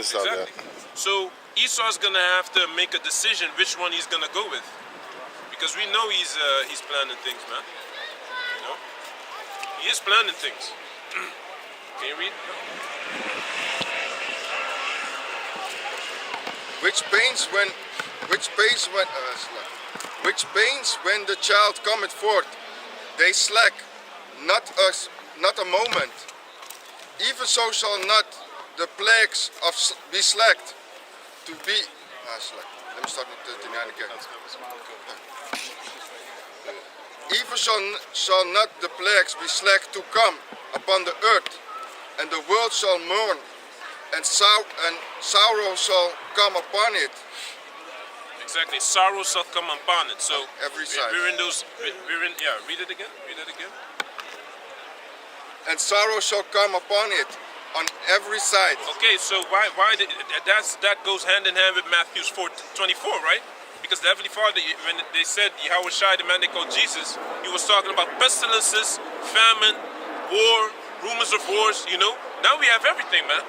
saw Exactly. that. So Esau's gonna have to make a decision which one he's gonna go with, because we know he's planning things, man. You know, he is planning things. Can you read? Which pains when the child cometh forth, they slack, not a moment. Even so shall not the plagues be slacked to be. Slack. Let me start with the 39 again. Even shall not the plagues be slack to come upon the earth, and the world shall mourn, and sorrow shall come upon it. Exactly, sorrow shall come upon it. So every side. Read it again. Read it again. And sorrow shall come upon it on every side. Okay, so that goes hand in hand with Matthew 4:24, right? Because the Heavenly Father, when they said Yahweh Shai, the man they called Jesus, he was talking about pestilences, famine, war, rumors of wars. You know, now we have everything, man.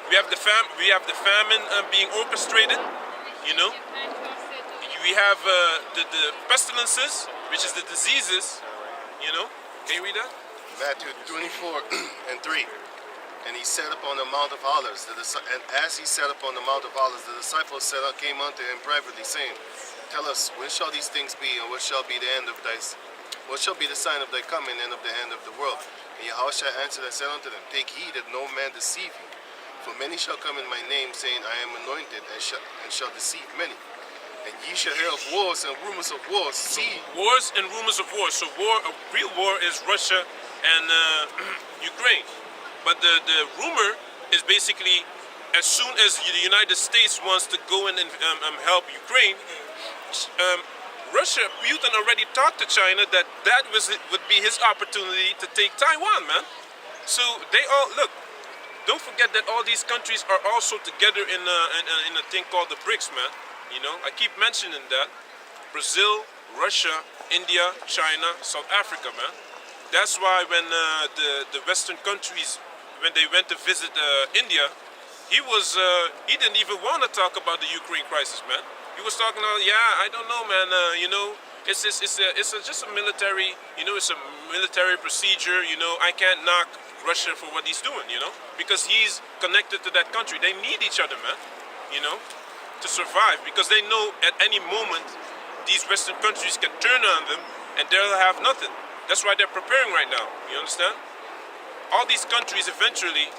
We have the famine being orchestrated. You know, we have the pestilences, which is the diseases. You know, can you read that? Matthew 24:3. And he sat upon the Mount of Olives. And as he sat upon the Mount of Olives, the disciples came unto him privately, saying, Tell us, when shall these things be, and what shall be the sign of thy coming and of the end of the world? And Yahushua answered and said unto them, Take heed that no man deceive you. For many shall come in my name, saying, I am anointed, and shall deceive many. And ye shall hear of wars and rumors of wars. Wars and rumors of wars. So a real war is Russia and Ukraine. But the rumor is basically, as soon as the United States wants to go in and help Ukraine, Putin already talked to China that would be his opportunity to take Taiwan, man. So they all, look, don't forget that all these countries are also together in a thing called the BRICS, man. You know, I keep mentioning that. Brazil, Russia, India, China, South Africa, man. That's why when the Western countries, when they went to visit India, he didn't even want to talk about the Ukraine crisis, man. He was talking about, I don't know, man. You know, it's just a military, you know, it's a military procedure. You know, I can't knock Russia for what he's doing, you know, because he's connected to that country. They need each other, man. You know, to survive, because they know at any moment these Western countries can turn on them and they'll have nothing. That's why they're preparing right now. You understand? All these countries eventually,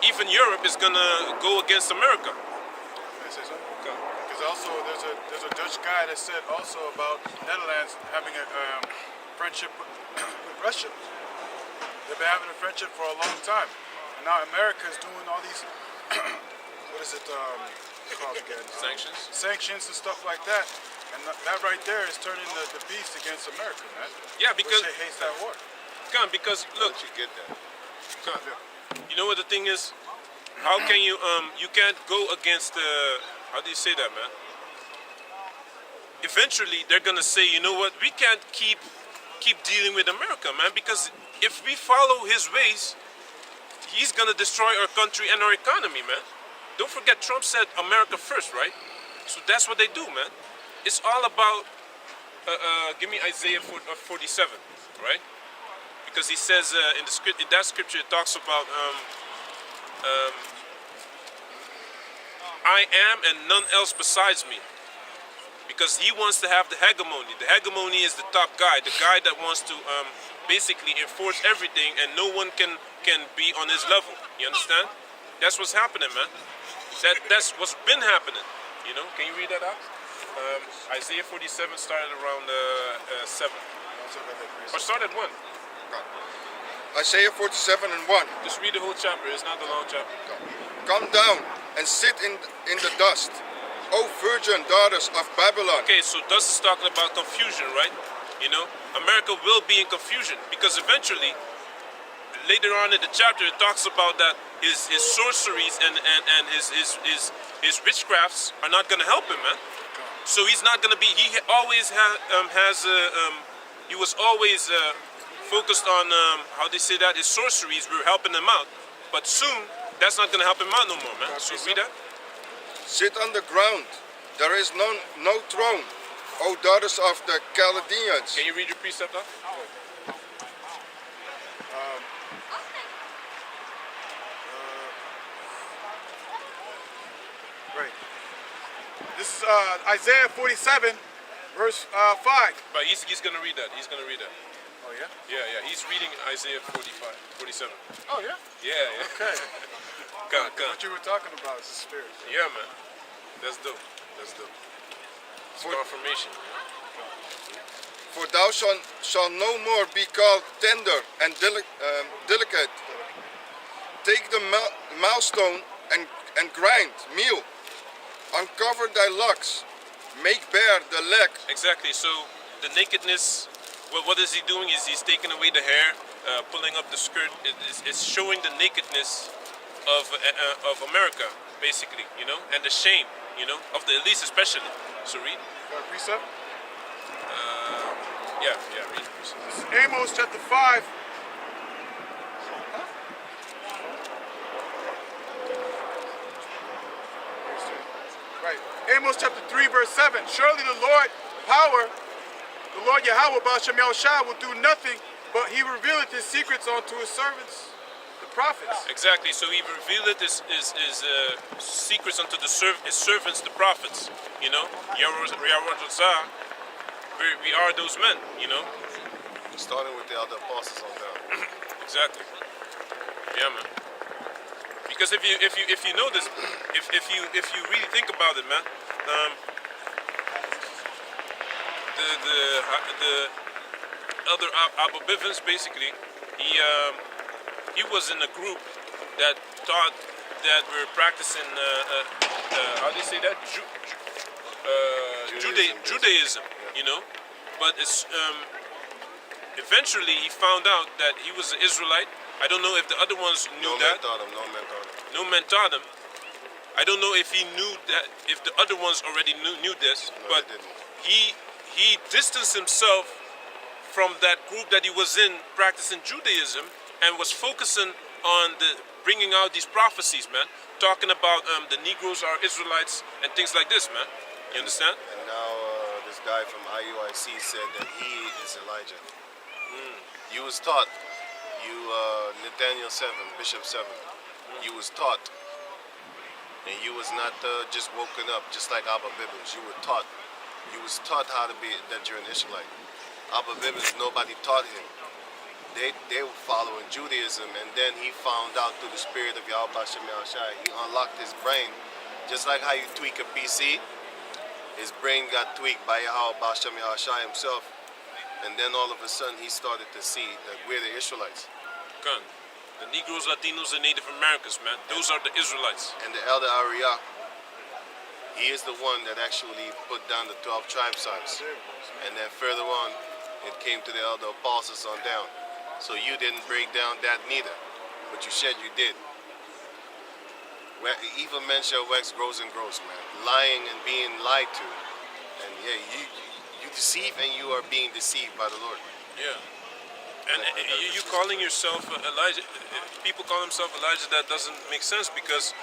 even Europe, is gonna go against America. Can I say something? Okay. Because also there's a Dutch guy that said also about Netherlands having a friendship with Russia. They've been having a friendship for a long time, and now America is doing all these what is it called again? Sanctions and stuff like that. And that right there is turning the beast against America, man. Yeah, because Russia hates that war. Because look, you get that. You know what the thing is? How can you can't go against how do you say that, man? Eventually they're gonna say, you know what, we can't keep dealing with America, man, because if we follow his ways, he's gonna destroy our country and our economy, man. Don't forget, Trump said America first, right? So that's what they do, man. It's all about give me Isaiah 47, right? Because he says in that scripture it talks about I am and none else besides me, because he wants to have the hegemony. The hegemony is the top guy, the guy that wants to basically enforce everything, and no one can be on his level. You understand? That's what's happening, man. That's what's been happening. You know? Can you read that out? Isaiah 47 started around 7. Or start at 1. Isaiah 47 and 1. Just read the whole chapter. It's not a long chapter. Come down and sit in the dust, O virgin daughters of Babylon. Okay, so dust is talking about confusion, right? You know, America will be in confusion, because eventually, later on in the chapter, it talks about that his sorceries and his witchcrafts are not going to help him, man. So he's not going to be. He always he was always focused on how they say that his sorceries were helping him out, but soon that's not going to help him out no more, man. So read that. sit on the ground. There is no throne, O daughters of the Chaldeans. Can you read your precept out? Right. This is Isaiah 47, verse 5. But he's going to read that. He's going to read that. Oh, yeah? Yeah. He's reading Isaiah 45, 47. Oh, yeah? Yeah. Okay. Come. What you were talking about is the spirit. Yeah, man. That's dope. It's confirmation. For thou shalt no more be called tender and delicate. Take the millstone and grind meal. Uncover thy locks. Make bare the leg. Exactly. So the nakedness, what is he doing? Is he's taking away the hair, pulling up the skirt. It's showing the nakedness of America, basically, and the shame, of the elites especially. So read. Got a precept? Yeah, read the precept. This is Amos chapter 5. Right. Amos chapter 3, verse 7. Surely the Lord Yahweh Baal Shem Yahushua will do nothing, but he revealeth his secrets unto his servants, the prophets. Exactly. So he revealed his secrets unto his servants, the prophets. Yahweh, we are those men. Starting with the other apostles on down. Exactly. Yeah, man. Because if you know this, if you really think about it, man, the elder Abba Bivens, basically, he was in a group that taught that we're practicing how do you say that? Judaism, but it's eventually he found out that he was an Israelite. I don't know if the other ones knew that. No man taught him. I don't know if he knew that, if the other ones already knew this, but he distanced himself from that group that he was in practicing Judaism and was focusing on bringing out these prophecies, man, talking about the Negroes are Israelites and things like this, man. You understand? And now this guy from IUIC said that he is Elijah. You was taught, Nathaniel 7, Bishop 7, you was taught, and you was not just woken up, just like Abba Bivens. You were taught. You was taught how to be, that you're an Israelite. Abba Bivens, nobody taught him. They were following Judaism, and then he found out through the spirit of Yahweh Bashem Yahushai, he unlocked his brain, just like how you tweak a PC. His brain got tweaked by Yahweh Bashem Yahushai himself, and then all of a sudden he started to see that we're the Israelites. Gun. The Negroes, Latinos, and Native Americans, man. Those are the Israelites. And the elder Ariah, he is the one that actually put down the 12 tribe signs. And then further on, it came to the elder apostles on down. So you didn't break down that neither, but you said you did. Where evil men shall wax grows and grows, man. Lying and being lied to. And yeah, you deceive and you are being deceived by the Lord. Yeah. And you calling yourself Elijah, people call themselves Elijah, that doesn't make sense because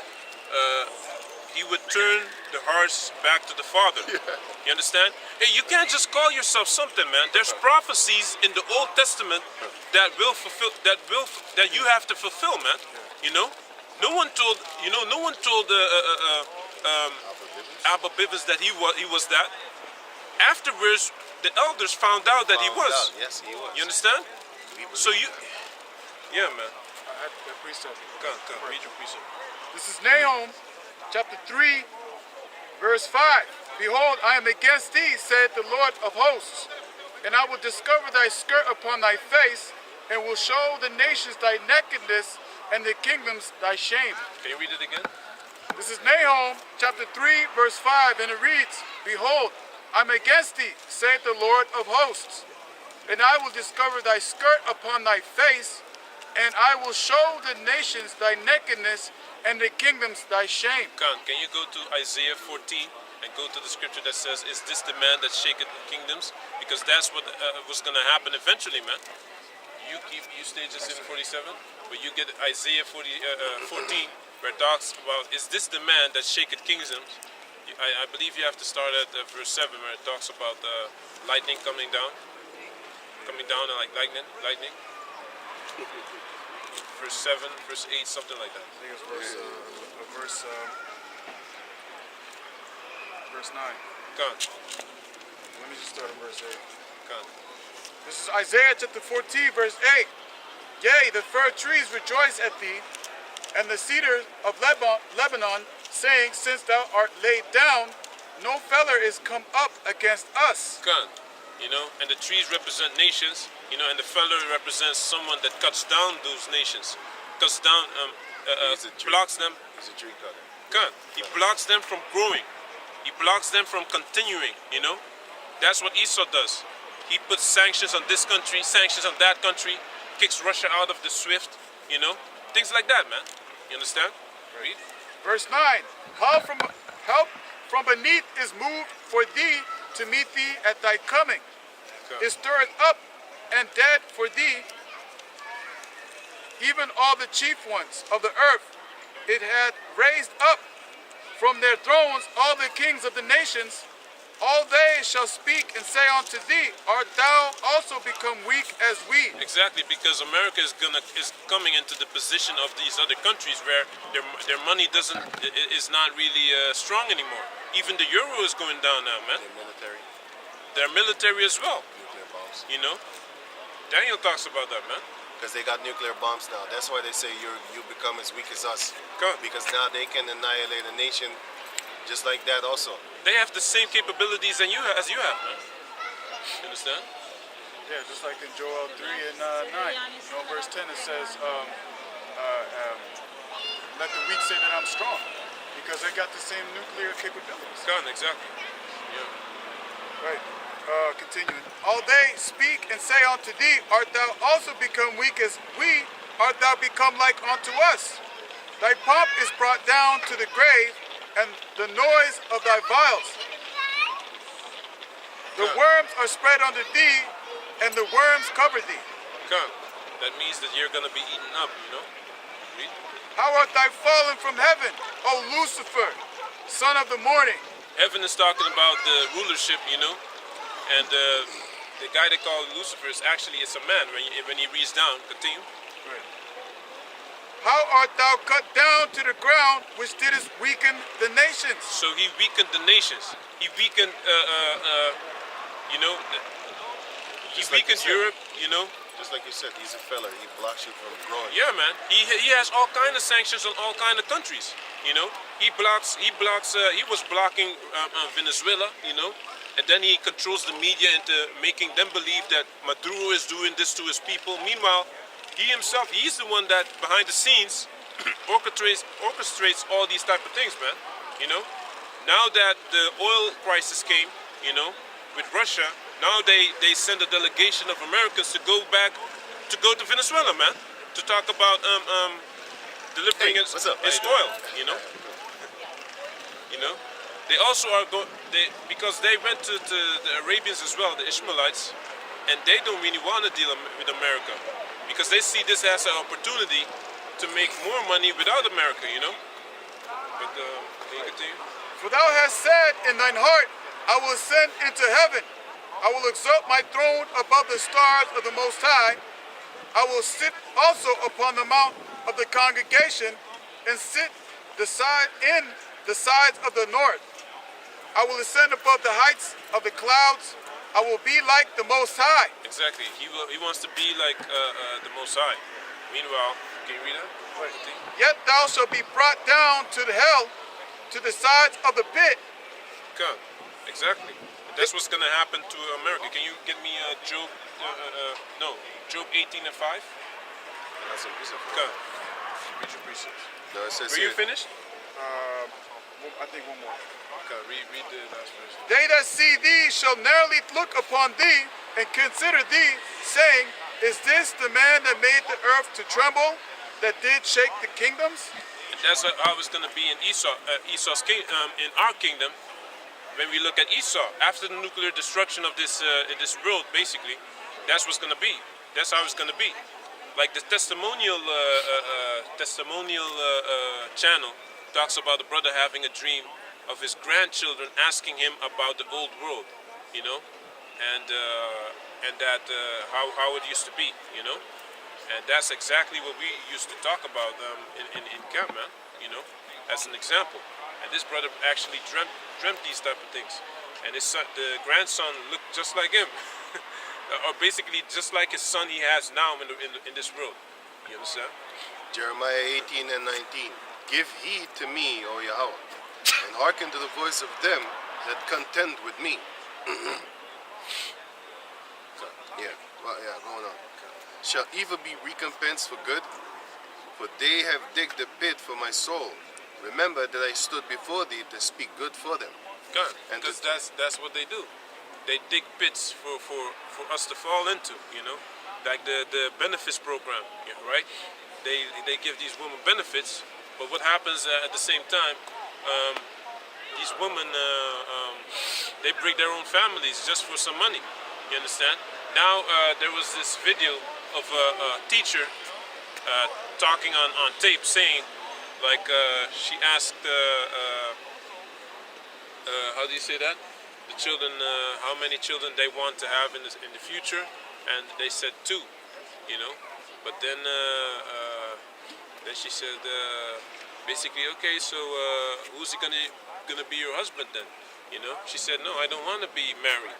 he would turn the hearts back to the Father. Yeah. You understand? Hey, you can't just call yourself something, man. There's prophecies in the Old Testament that will fulfill, that you have to fulfill, man. No one told Abba Bivens that he was that. Afterwards, the elders found out that he was. Yes, he was. You understand? So yeah, man. I had the precept. Come, read your precept. This is Nahum, chapter 3, verse 5. Behold, I am against thee, saith the Lord of hosts, and I will discover thy skirt upon thy face, and will show the nations thy nakedness, and the kingdoms thy shame. Can you read it again? This is Nahum, chapter 3, verse 5, and it reads, Behold, I am against thee, saith the Lord of hosts, and I will discover thy skirt upon thy face, and I will show the nations thy nakedness, and the kingdoms thy shame. Can you go to Isaiah 14 and go to the scripture that says, is this the man that shaketh the kingdoms? Because that's what was going to happen eventually, man. You stay just in 47, but you get Isaiah 14, where it talks about, is this the man that shaketh kingdoms? I believe you have to start at verse 7, where it talks about lightning coming down and like lightning. Verse 7, verse 8, something like that. I think it's verse 9. Come on, Let me just start at verse 8. come on. This is Isaiah chapter 14, verse 8. Yea, the fir trees rejoice at thee, and the cedars of Lebanon, saying, since thou art laid down, no feller is come up against us. Come on. You know, and the trees represent nations, you know, and the feller represents someone that cuts down those nations, cuts down, blocks them. He's a tree cutter. Come on. He blocks them from growing. He blocks them from continuing, you know. That's what Esau does. He puts sanctions on this country, sanctions on that country, kicks Russia out of the SWIFT, you know. Things like that, man. You understand? Read. Verse 9. Help from beneath is moved for thee to meet thee at thy coming. Okay. Is stirred up and dead for thee, even all the chief ones of the earth. It had raised up from their thrones all the kings of the nations. All they shall speak and say unto thee, art thou also become weak as we? Exactly, because America is coming into the position of these other countries where their money is not really strong anymore. Even the euro is going down now, man. Their military, Their military as well, nuclear bombs. you know. Daniel talks about that, man. Because they got nuclear bombs now. That's why they say you become as weak as us. Come on. Because now they can annihilate a nation just like that also. They have the same capabilities as you have, man. You understand? Yeah, just like in Joel 3 and 9. You know, verse 10 it says, let the weak say that I'm strong. Because they got the same nuclear capabilities. Come on, exactly. Yeah. Right. Continuing. All they speak and say unto thee, art thou also become weak as we? Art thou become like unto us? Thy pomp is brought down to the grave, and the noise of thy vials. The worms are spread under thee, and the worms cover thee. Come. That means that you're gonna be eaten up, you know. Read. How art thou fallen from heaven, O Lucifer, son of the morning? Heaven is talking about the rulership, you know, and the guy they call Lucifer is actually a man when he reads down. Continue. How art thou cut down to the ground, which didst weaken the nations? So he weakened the nations. He weakened, you know, he Just like weakened you said. Europe, you know. Just like you said, he's a fella. He blocks you from growing. Yeah, man. He has all kind of sanctions on all kind of countries. You know, he was blocking Venezuela. You know, and then he controls the media into making them believe that Maduro is doing this to his people. Meanwhile, he himself, he's the one that behind the scenes orchestrates all these type of things, man. You know, now that the oil crisis came, you know, with Russia. Now they send a delegation of Americans to go to Venezuela, man, to talk about delivering Hey, what's up? his How you oil, doing? you know. You know, they also are because they went to the Arabians as well, the Ishmaelites, and they don't really want to deal with America because they see this as an opportunity to make more money without America, you know. But can you continue? For thou hast said in thine heart, I will ascend into heaven. I will exalt my throne above the stars of the Most High. I will sit also upon the mount of the congregation and sit in the sides of the north. I will ascend above the heights of the clouds. I will be like the Most High. Exactly. He wants to be like the Most High. Meanwhile, can you read that? Yet thou shalt be brought down to the hell, to the sides of the pit. Come. Exactly. That's what's gonna happen to America. Can you get me Job? Job 18 and 5. That's a piece of Come. Read your precepts. No, it says Were you here, finished? I think one more. Okay. Read the last verse. They that see thee shall narrowly look upon thee and consider thee, saying, is this the man that made the earth to tremble, that did shake the kingdoms? And that's how it's gonna be in Esau's in our kingdom. When we look at Esau, after the nuclear destruction of this world, basically, that's what's gonna be. That's how it's gonna be. Like the testimonial testimonial channel talks about a brother having a dream of his grandchildren asking him about the old world, you know, and that how it used to be, you know, and that's exactly what we used to talk about in camp, man, you know, as an example. And this brother actually dreamt these type of things, and his son, the grandson, looked just like him, or basically just like his son he has now in this world. You understand? Jeremiah 18 and 19. Give heed to me, O Yahweh, and hearken to the voice of them that contend with me. Going on. Shall evil be recompensed for good? For they have digged a pit for my soul. Remember that I stood before thee to speak good for them. God, And because to- that's what they do. They dig pits for us to fall into, you know, like the benefits program, yeah, right? They give these women benefits, but what happens at the same time? These women they break their own families just for some money. You understand? Now there was this video of a teacher talking on tape saying, like she asked, how do you say that? The children, how many children they want to have in the future, and they said 2, you know. But then she said basically, okay, so who's gonna be your husband then? You know, she said, no, I don't want to be married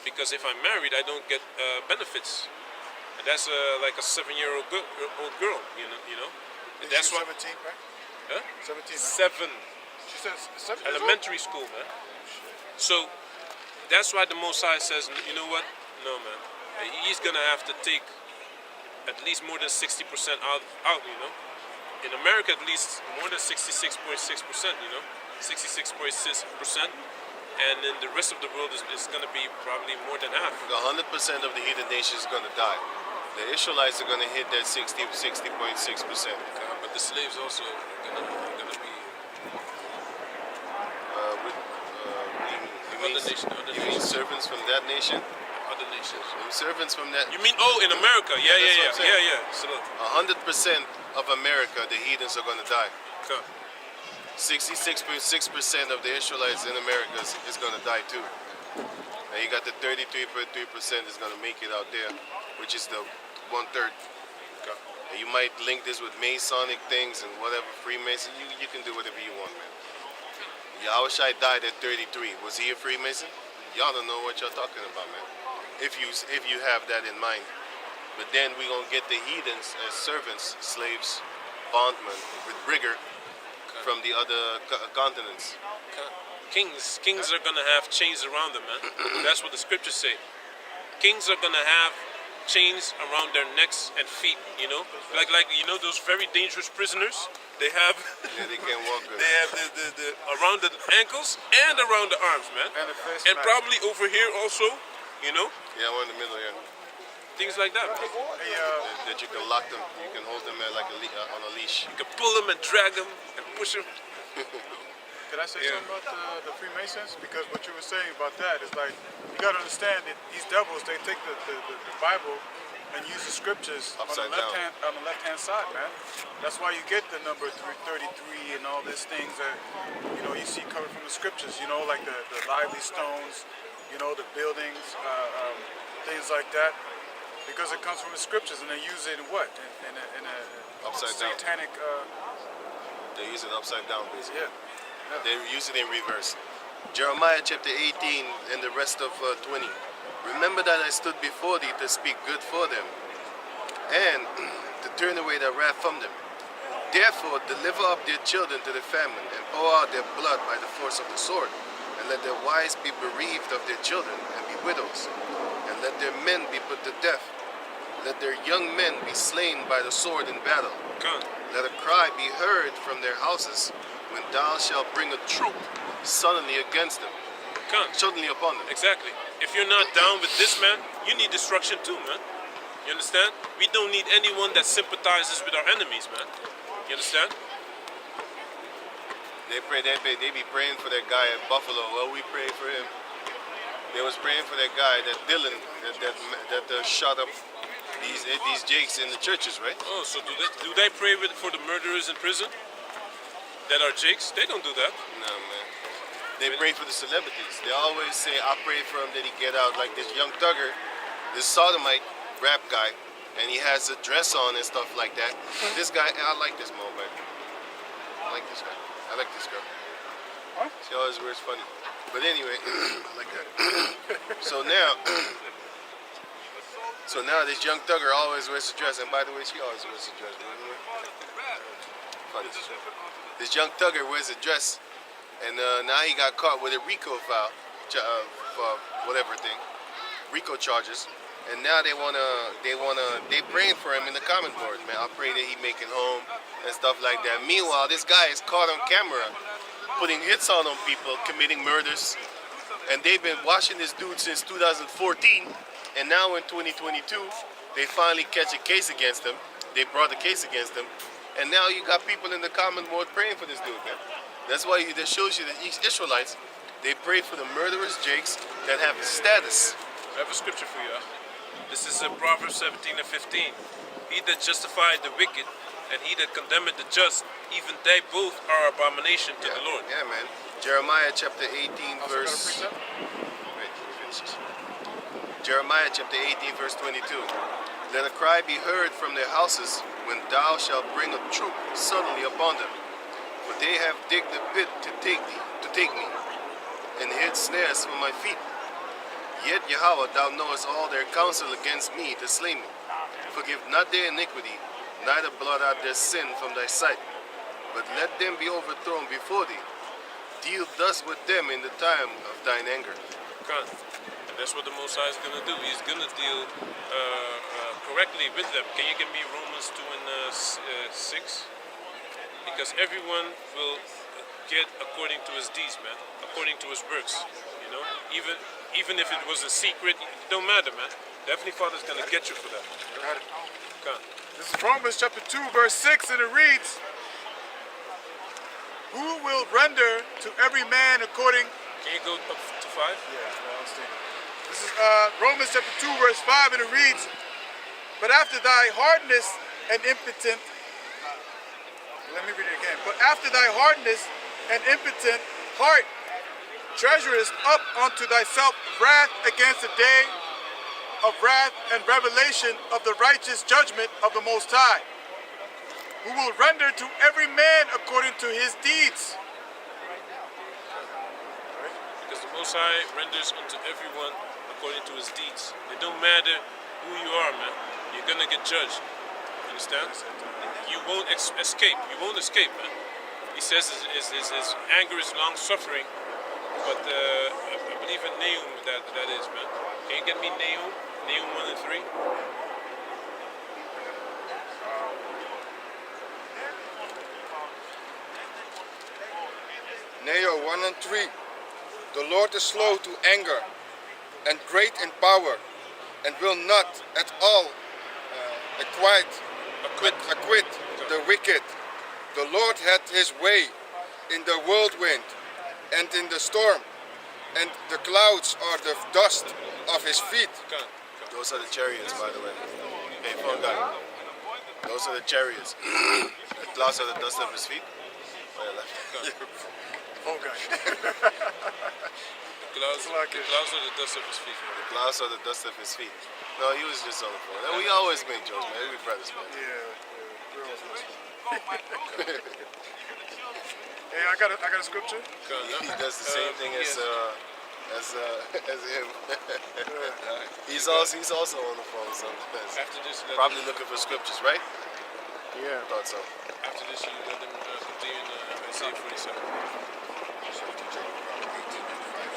because if I'm married, I don't get benefits. And that's like a 7-year-old old girl, you know. And that's She's why 17, right? huh? 17. 7 She says 7 years old? elementary school, man. So that's why the Most High says, you know what? No, man. He's gonna have to take at least more than 60% out, you know. In America, at least more than 66.6%, you know, 66.6%, and in the rest of the world is gonna be probably more than half. 100% of the heathen nation is going to die. The Israelites are going to hit that 60.6%. But the slaves also gonna be You mean, other nation, other you mean nations. servants from that nation? other nations. You servants from that. You mean in America? Yeah, that's what I'm saying. So, 100% of America, the heathens are going to die. okay. 66.6% of the Israelites in America is going to die too. And you got the 33.3% is going to make it out there, which is the 1/3. Okay. And you might link this with Masonic things and whatever, Freemason. You can do whatever you want, man. Yahushua died at 33. Was he a Freemason? Y'all don't know what y'all talking about, man. If you have that in mind. But then we gonna get the heathens as servants, slaves, bondmen with rigor from the other continents. Kings are gonna have chains around them, man. That's what the scriptures say. Kings are gonna have chains around their necks and feet. You know, like you know those very dangerous prisoners. They have Yeah, they can't walk good. they have the around the ankles and around the arms, man, And the face and mask. probably over here also. You know, Yeah, one in the middle, yeah. things like that. Man. Hey, That you can lock them, you can hold them like on a leash. You can pull them and drag them and push them. can I say Yeah. something about the Freemasons? Because what you were saying about that is like, you got to understand that these devils, they take the Bible and use the scriptures Upside on the left hand side, man. That's why you get the number 33 and all these things that you see coming from the scriptures. You know, like the lively stones, the buildings, things like that, because it comes from the scriptures, and they use it in what? In a Upside down. satanic. They use it upside down, basically. Yeah. They use it in reverse. Jeremiah chapter 18 and the rest of 20. Remember that I stood before thee to speak good for them, and to turn away their wrath from them. Therefore deliver up their children to the famine, and pour out their blood by the force of the sword, and let their wives be bereaved of their children, and be widows, and let their men be put to death. Let their young men be slain by the sword in battle. Come. Let a cry be heard from their houses when thou shalt bring a troop suddenly against them, Come. suddenly upon them. Exactly. If you're not down with this, man, you need destruction too, man. You understand? We don't need anyone that sympathizes with our enemies, man. You understand? They be praying for that guy at Buffalo. Well, we pray for him. They was praying for that guy, that Dylan, that shot up These jakes in the churches, right? Oh, so do they pray for the murderers in prison that are jakes? They don't do that. No, man. They pray for the celebrities. They always say, I pray for him that he get out. Like this young thugger, this sodomite rap guy, and he has a dress on and stuff like that. This guy, I like this mobile. I like this guy. I like this girl. She always wears funny. But anyway, I like that. So now this young thugger always wears a dress, and by the way, she always wears a dress. Funny. This young thugger wears a dress, and now he got caught with a RICO file, whatever thing, RICO charges, and now they praying for him in the comment board, man. I pray that he make it home and stuff like that. Meanwhile, this guy is caught on camera putting hits on people, committing murders, and they've been watching this dude since 2014, and now in 2022, they finally catch a case against him. They brought a case against him, and now you got people in the comment board praying for this dude, man. That's why that shows you that these Israelites, they pray for the murderous jakes that have a status. I have a scripture for you. This is Proverbs 17 and 15. He that justified the wicked and he that condemneth the just, even they both are abomination to the Lord. Yeah, man. Jeremiah chapter 18, verse... Jeremiah chapter 18, verse 22. Let a cry be heard from their houses when thou shalt bring a troop suddenly upon them. For they have digged a pit to take me, and hid snares for my feet. Yet Yahweh, thou knowest all their counsel against me to slay me. Forgive not their iniquity, neither blot out their sin from thy sight. But let them be overthrown before thee. Deal thus with them in the time of thine anger. God. And that's what the Most High is going to do. He's going to deal correctly with them. Can you give me Romans 2 and 6? Because everyone will get according to his deeds, man. According to his works, you know. Even if it was a secret, it don't matter, man. The Heavenly Father is going to get you for that. Got it. God. This is Romans chapter 2, verse 6, and it reads, who will render to every man according... Can you go up to 5? Yeah, I'll stay. This is Romans chapter 2, verse 5, and it reads, but after thy hardness and impotent... Let me read it again. But after thy hardness and impotent heart treasurest up unto thyself wrath against the day of wrath and revelation of the righteous judgment of the Most High, who will render to every man according to his deeds. Because the Most High renders unto everyone according to his deeds. It don't matter who you are, man. You're gonna get judged. Understand? You won't escape. You won't escape, man. He says his anger is long suffering, but I believe in Nahum that is, man. Can you get me Nahum 1 and 3? Nahum 1 and 3. The Lord is slow to anger and great in power, and will not at all acquit the wicked. The Lord had his way in the whirlwind and in the storm, and the clouds are the dust of his feet. Those are the chariots, by the way. Hey, phone guy. Those are the chariots. The clouds are the dust of his feet. Oh, God. The clouds are the dust of his feet. The clouds are the dust of his feet. No, he was just on the phone. And we always make jokes, man. We brothers, man. Hey, I got a scripture. He does the same thing as him. He's also on the phone sometimes. After this, Probably looking for scriptures, right? Yeah. I thought so. After this, you let them continue in Isaiah 47.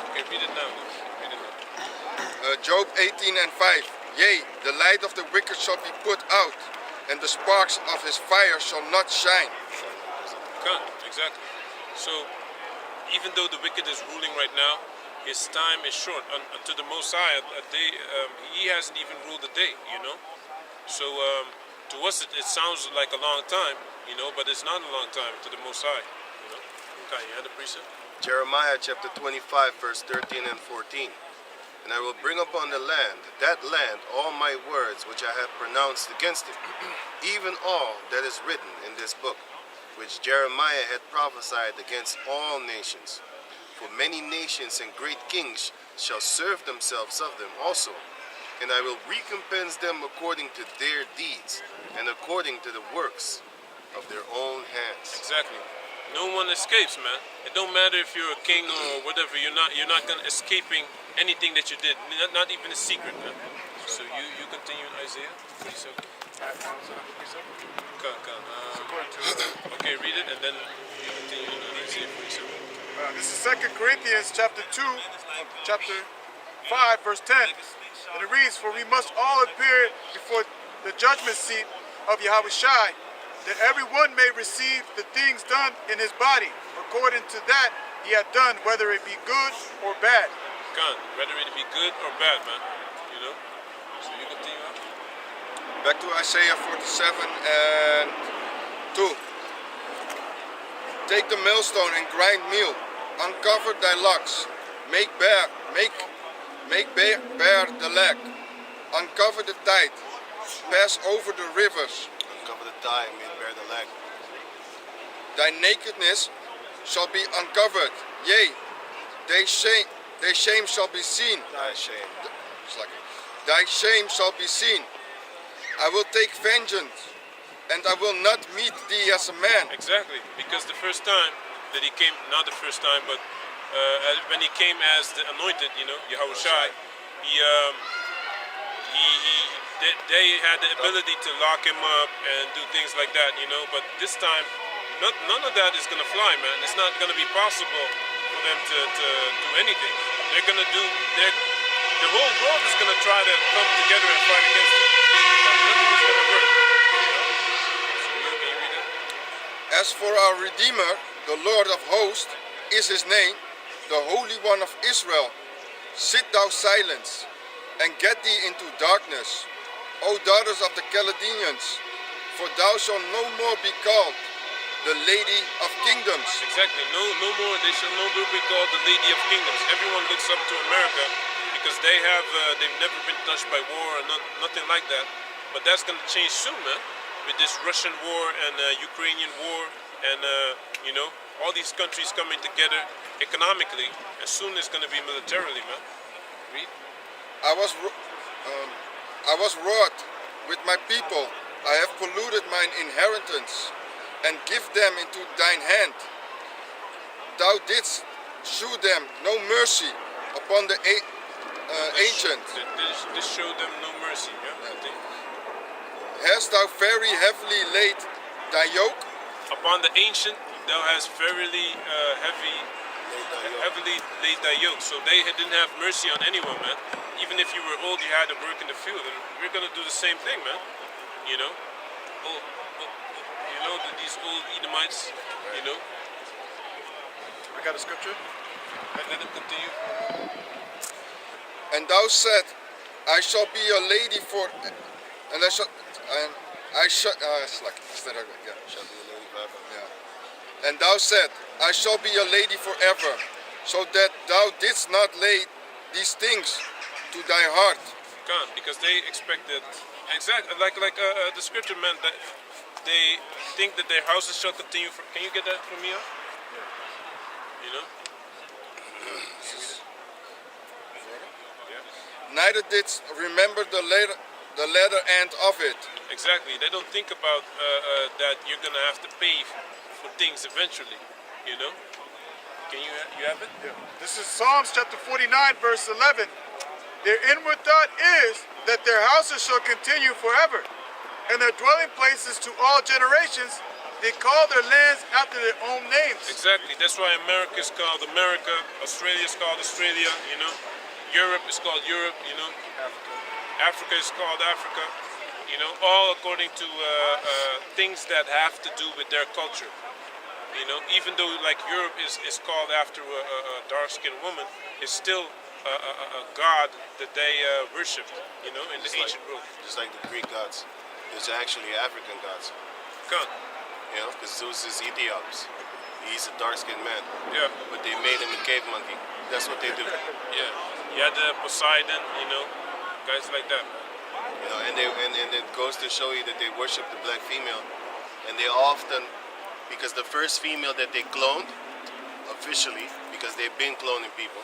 Okay, read it now. Read it now. Job 18 and 5. Yea, the light of the wicked shall be put out, and the sparks of his fire shall not shine. Exactly. So, even though the wicked is ruling right now, his time is short. Unto the Most High, he hasn't even ruled a day, you know. So, to us, it sounds like a long time, you know, but it's not a long time to the Most High, you know. Okay, you had the precept? Jeremiah chapter 25, verse 13 and 14. And I will bring upon that land, all my words which I have pronounced against it, even all that is written in this book, which Jeremiah had prophesied against all nations. For many nations and great kings shall serve themselves of them also, and I will recompense them according to their deeds and according to the works of their own hands. Exactly. No one escapes, man. It don't matter if you're a king or whatever. You're not gonna escaping anything that you did. Not even a secret, man. So you continue in Isaiah 47. Okay, read it and then you continue in Isaiah 47. This is 2 Corinthians chapter 2, chapter 5, verse 10. And it reads, "For we must all appear before the judgment seat of Yahushua, that everyone may receive the things done in his body, according to that he had done, whether it be good or bad." Whether it be good or bad, man. You know? So you continue on. Back to Isaiah 47 and 2. Take the millstone and grind meal. Uncover thy locks. Make bare the leg. Uncover the tide. Pass over the rivers. Uncover the thigh and make bare the leg. Thy nakedness shall be uncovered. Yea, thy shame shall be seen. Thy shame. Thy shame shall be seen. I will take vengeance, and I will not meet thee as a man. Exactly, because the first time that he came, not the first time, but when he came as the anointed, you know, Yahushua, they had the ability to lock him up and do things like that, you know. But this time, none of that is gonna fly, man. It's not gonna be possible for them to do anything. They're gonna do. The whole world is gonna try to come together and fight against it. But nothing is gonna work. You know? So can you read it? As for our Redeemer, the Lord of hosts is his name, the Holy One of Israel. Sit thou silence, and get thee into darkness, O daughters of the Chaldeans, for thou shalt no more be called the Lady of Kingdoms. Exactly. No more. They shall no more be called the Lady of Kingdoms. Everyone looks up to America because they've never been touched by war and nothing like that. But that's gonna change soon, man. With this Russian war and Ukrainian war and you know, all these countries coming together economically, and soon it's gonna be militarily, man. Read. I was wroth with my people. I have polluted mine inheritance, and give them into thine hand. Thou didst shew them no mercy upon the ancient. This showed them no mercy. Yeah. Hast thou very heavily laid thy yoke? Upon the ancient, thou hast heavily laid thy yoke. So they didn't have mercy on anyone, man. Even if you were old, you had to work in the field, and we're gonna do the same thing, man. You know, these old Edomites. You know. We got a scripture. Let them continue. And thou said, I shall be a lady for, and I shall, And thou said, I shall be a lady forever, so that thou didst not lay these things to thy heart. Can't, because they expected exactly like the scripture meant that they think that their houses shall continue. Can you get that from me? You know. Neither didst remember the latter end of it. Exactly. They don't think about that you're gonna have to pay for things eventually. You know. Can you have it? Yeah. This is Psalms chapter 49, verse 11. Their inward thought is that their houses shall continue forever, and their dwelling places to all generations. They call their lands after their own names. Exactly. That's why America is called America. Australia is called Australia. You know. Europe is called Europe. You know. Africa is called Africa. You know. All according to things that have to do with their culture. You know. Even though like Europe is called after a dark-skinned woman, it's still a god that they worshipped. You know, in the ancient world. Just like the Greek gods. There's actually African gods. Come. You know, because Zeus is Ethiopi's. He's a dark-skinned man. Yeah. But they made him a cave monkey. That's what they do. Yeah. You had Poseidon, guys like that. And it goes to show you that they worship the black female, and they often, because the first female that they cloned officially, because they've been cloning people,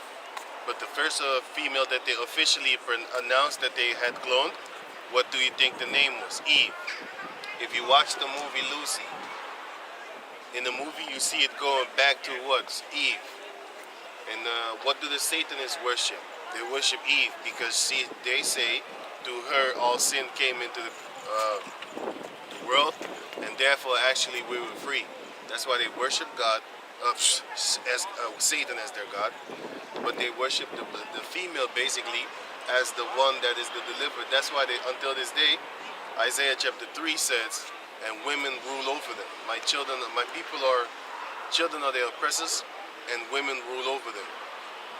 but the first female that they officially announced that they had cloned, what do you think the name was? Eve. If you watch the movie Lucy, in the movie you see it going back to what? Eve. And what do the Satanists worship? They worship Eve because they say through her all sin came into the world, and therefore actually we were free. That's why they worship God, as Satan as their God, but they worship the female basically as the one that is the deliverer. That's why they, until this day, Isaiah chapter 3 says, and women rule over them. My children, my people are children of their oppressors, and women rule over them.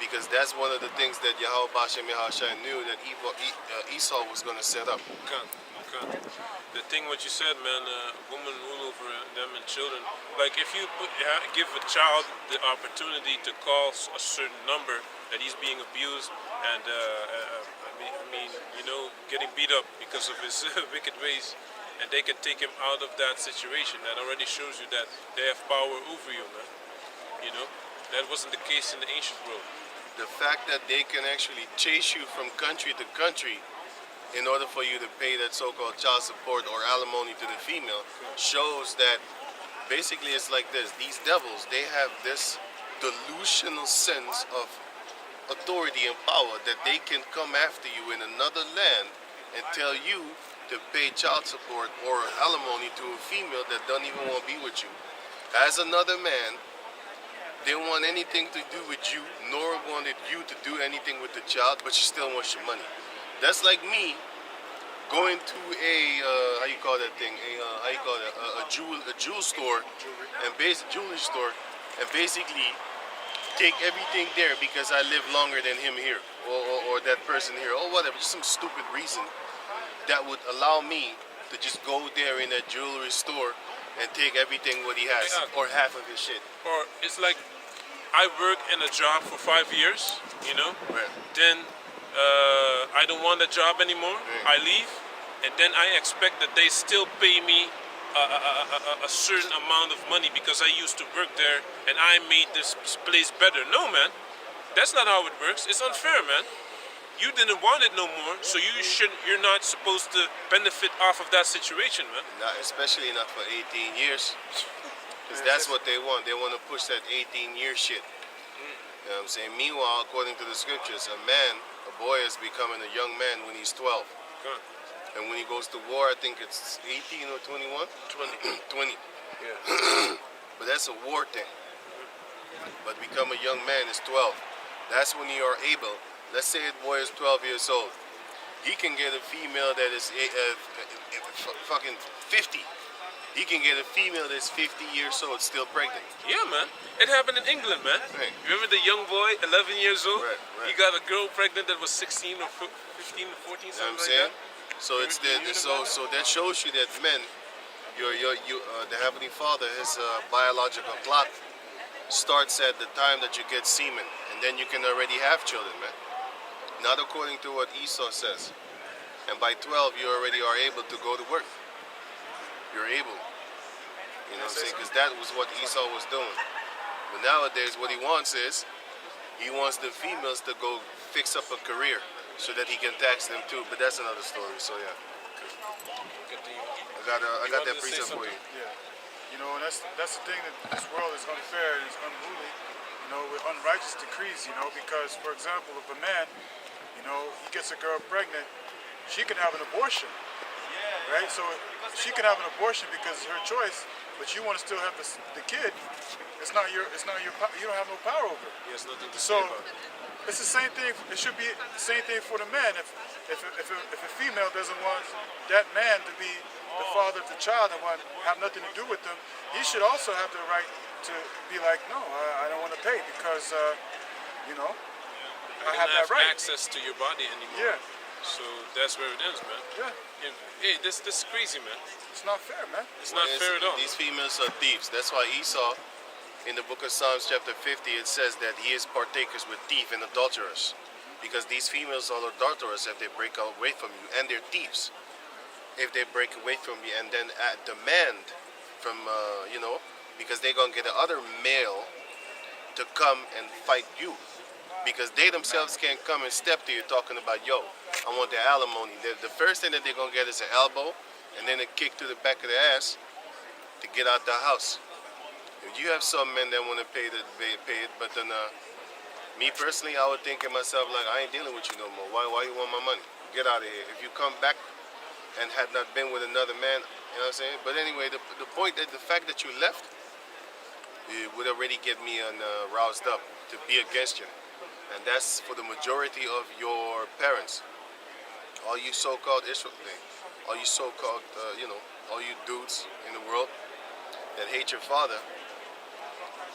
Because that's one of the things that Yahweh Bashem Yahushua knew that Esau was going to set up. Okay. The thing what you said, man, women rule over them and children. Like if you give a child the opportunity to call a certain number that he's being abused and getting beat up because of his wicked ways, and they can take him out of that situation, that already shows you that they have power over you, man. That wasn't the case in the ancient world. The fact that they can actually chase you from country to country in order for you to pay that so-called child support or alimony to the female shows that basically it's like this. These devils, they have this delusional sense of authority and power that they can come after you in another land and tell you to pay child support or alimony to a female that doesn't even want to be with you. As another man, they don't want anything to do with you, nor wanted you to do anything with the child, but she still wants your money. That's like me going to a jewel store, and jewelry store, and basically take everything there because I live longer than him here, or that person here, or whatever, just some stupid reason that would allow me to just go there in that jewelry store and take everything what he has, or half of his shit. Or it's like I work in a job for 5 years, Right. then I don't want the job anymore, I leave, and then I expect that they still pay me a certain amount of money because I used to work there and I made this place better. No, man, that's not how it works. It's unfair, man. You didn't want it no more, so you're not supposed to benefit off of that situation, man. Especially not for 18 years. Because that's what they want. They want to push that 18-year shit. You know what I'm saying? Meanwhile, according to the scriptures, a boy is becoming a young man when he's 12. Good. And when he goes to war, I think it's 18 or 21? 20. Yeah. But that's a war thing. But become a young man is 12. That's when you are able. Let's say a boy is 12 years old. He can get a female that is fucking 50. He can get a female that's 50 years old still pregnant. Yeah, man. It happened in England, man. Right. Remember the young boy, 11 years old? Right. He got a girl pregnant that was 16 or 15 or 14, You know what I'm something like saying? that. So it's so that shows you that men, the Heavenly Father, his biological clock starts at the time that you get semen, and then you can already have children, man. Not according to what Esau says. And by 12, you already are able to go to work. You're able. You know what I'm saying? Because that was what Esau was doing. But nowadays, what he wants is, he wants the females to go fix up a career so that he can tax them too. But that's another story. So yeah, I got that precept for you. Yeah. And that's the thing, that this world is unfair and it's unruly, with unrighteous decrees, because, for example, if a man, he gets a girl pregnant, she can have an abortion, right? So she can have an abortion because it's her choice, but you want to still have the kid. It's not your, you don't have no power over it. He has nothing to So say about it. it's the same thing. It should be the same thing for the man. If a female doesn't want that man to be the father of the child and have nothing to do with them, he should also have the right to be like, no, I don't want to pay because, I have that right. Access to your body anymore. Yeah. So that's where it ends, man. Yeah. Hey, this is crazy, man. It's not fair, man. It's not fair at all. These females are thieves. That's why Esau, in the book of Psalms chapter 50, it says that he is partakers with thief and adulterers. Because these females are adulterers if they break away from you, and they're thieves if they break away from you, and then demand from, because they're going to get the other male to come and fight you. Because they themselves can't come and step to you talking about, yo, I want the alimony. The first thing that they're going to get is an elbow, and then a kick to the back of the ass to get out the house. If you have some men that want to pay it, but then me personally, I would think in myself, like, I ain't dealing with you no more. Why you want my money? Get out of here. If you come back and had not been with another man, you know what I'm saying? But anyway, the point that the fact that you left, it would already get me roused up to be against you. And that's for the majority of your parents. All you so-called Israelites, all you so-called, all you dudes in the world that hate your father.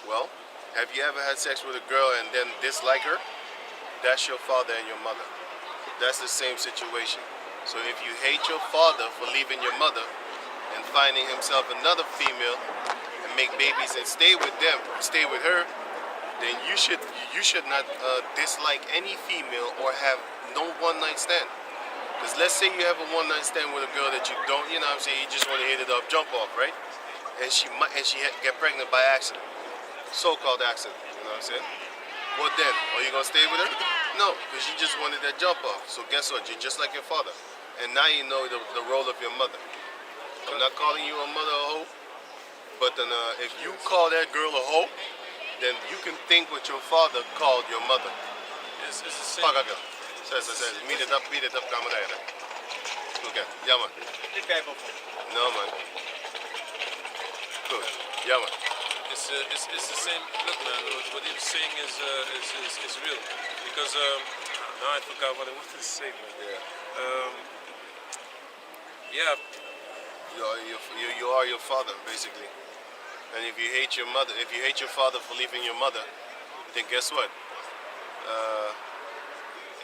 Well, have you ever had sex with a girl and then dislike her? That's your father and your mother. That's the same situation. So if you hate your father for leaving your mother and finding himself another female and make babies and stay with her, then you should not dislike any female or have no one-night stand. Because let's say you have a one-night stand with a girl that you don't, you know what I'm saying, you just want to hit it up, jump off, right? And she get pregnant by accident. So-called accident, you know what I'm saying? What then? Are you going to stay with her? No, because you just wanted that jump off. So guess what? You're just like your father. And now you know the role of your mother. I'm not calling you a mother a hoe, but then, if you call that girl a hoe, then you can think what your father called your mother. It's the same. Pagaga. Says, meet it up, kamerayla. Okay, yeah man. No man. Good, yeah man. It's the same. Look, man, what he was saying is real. Because now I forgot what I wanted to say, man. Yeah. You are your father, basically. And if you hate your mother, if you hate your father for leaving your mother, then guess what?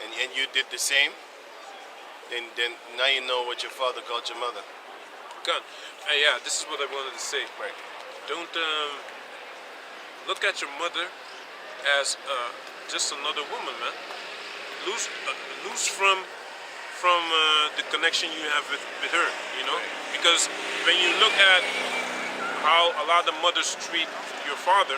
And you did the same. Then now you know what your father called your mother. God, yeah, this is what I wanted to say. Right. Don't look at your mother as just another woman, man. Lose from the connection you have with her, you know. Because when you look at how a lot of mothers treat your father,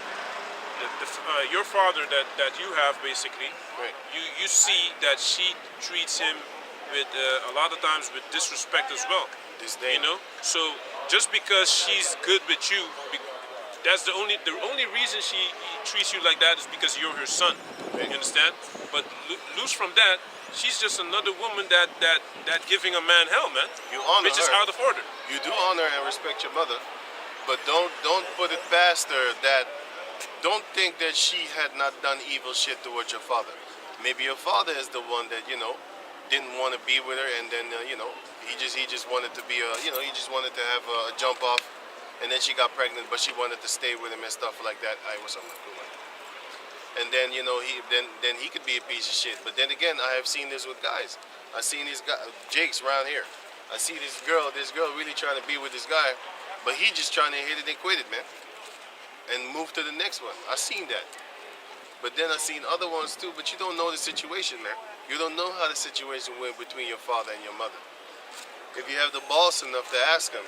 your father that you have, basically, right. you see that she treats him with a lot of times with disrespect as well. Disdain. You know, so just because she's good with you, that's the only reason she treats you like that is because you're her son. Right. You understand? But loose from that, she's just another woman that giving a man hell, man. You honor which her. is out of order. You do honor and respect your mother, but don't put it past her that. Don't think that she had not done evil shit towards your father. Maybe your father is the one that didn't want to be with her, and then he just wanted to be he just wanted to have a jump off, and then she got pregnant, but she wanted to stay with him and stuff like that. I was something cool. And then he could be a piece of shit. But then again, I have seen this with guys. I've seen these guys, Jakes around here. I see this girl really trying to be with this guy, but he just trying to hit it and quit it, man, and move to the next one. I've seen that. But then I've seen other ones too, but you don't know the situation, man. You don't know how the situation went between your father and your mother. If you have the balls enough to ask him,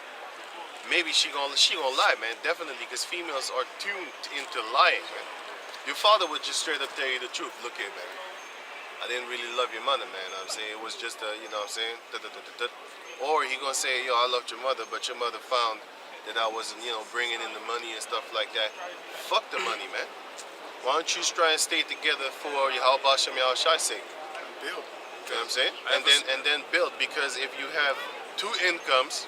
maybe she gonna lie, man, definitely, because females are tuned into lying, man. Your father would just straight up tell you the truth. Look here, man, I didn't really love your mother, man. I'm saying it was just a, you know what I'm saying? Or he gonna say, yo, I loved your mother, but your mother found that I wasn't, bringing in the money and stuff like that. Fuck the money, man. Why don't you try and stay together for Yahweh Shem Yahushai's sake? Build. You know what I'm saying? And then build, because if you have two incomes,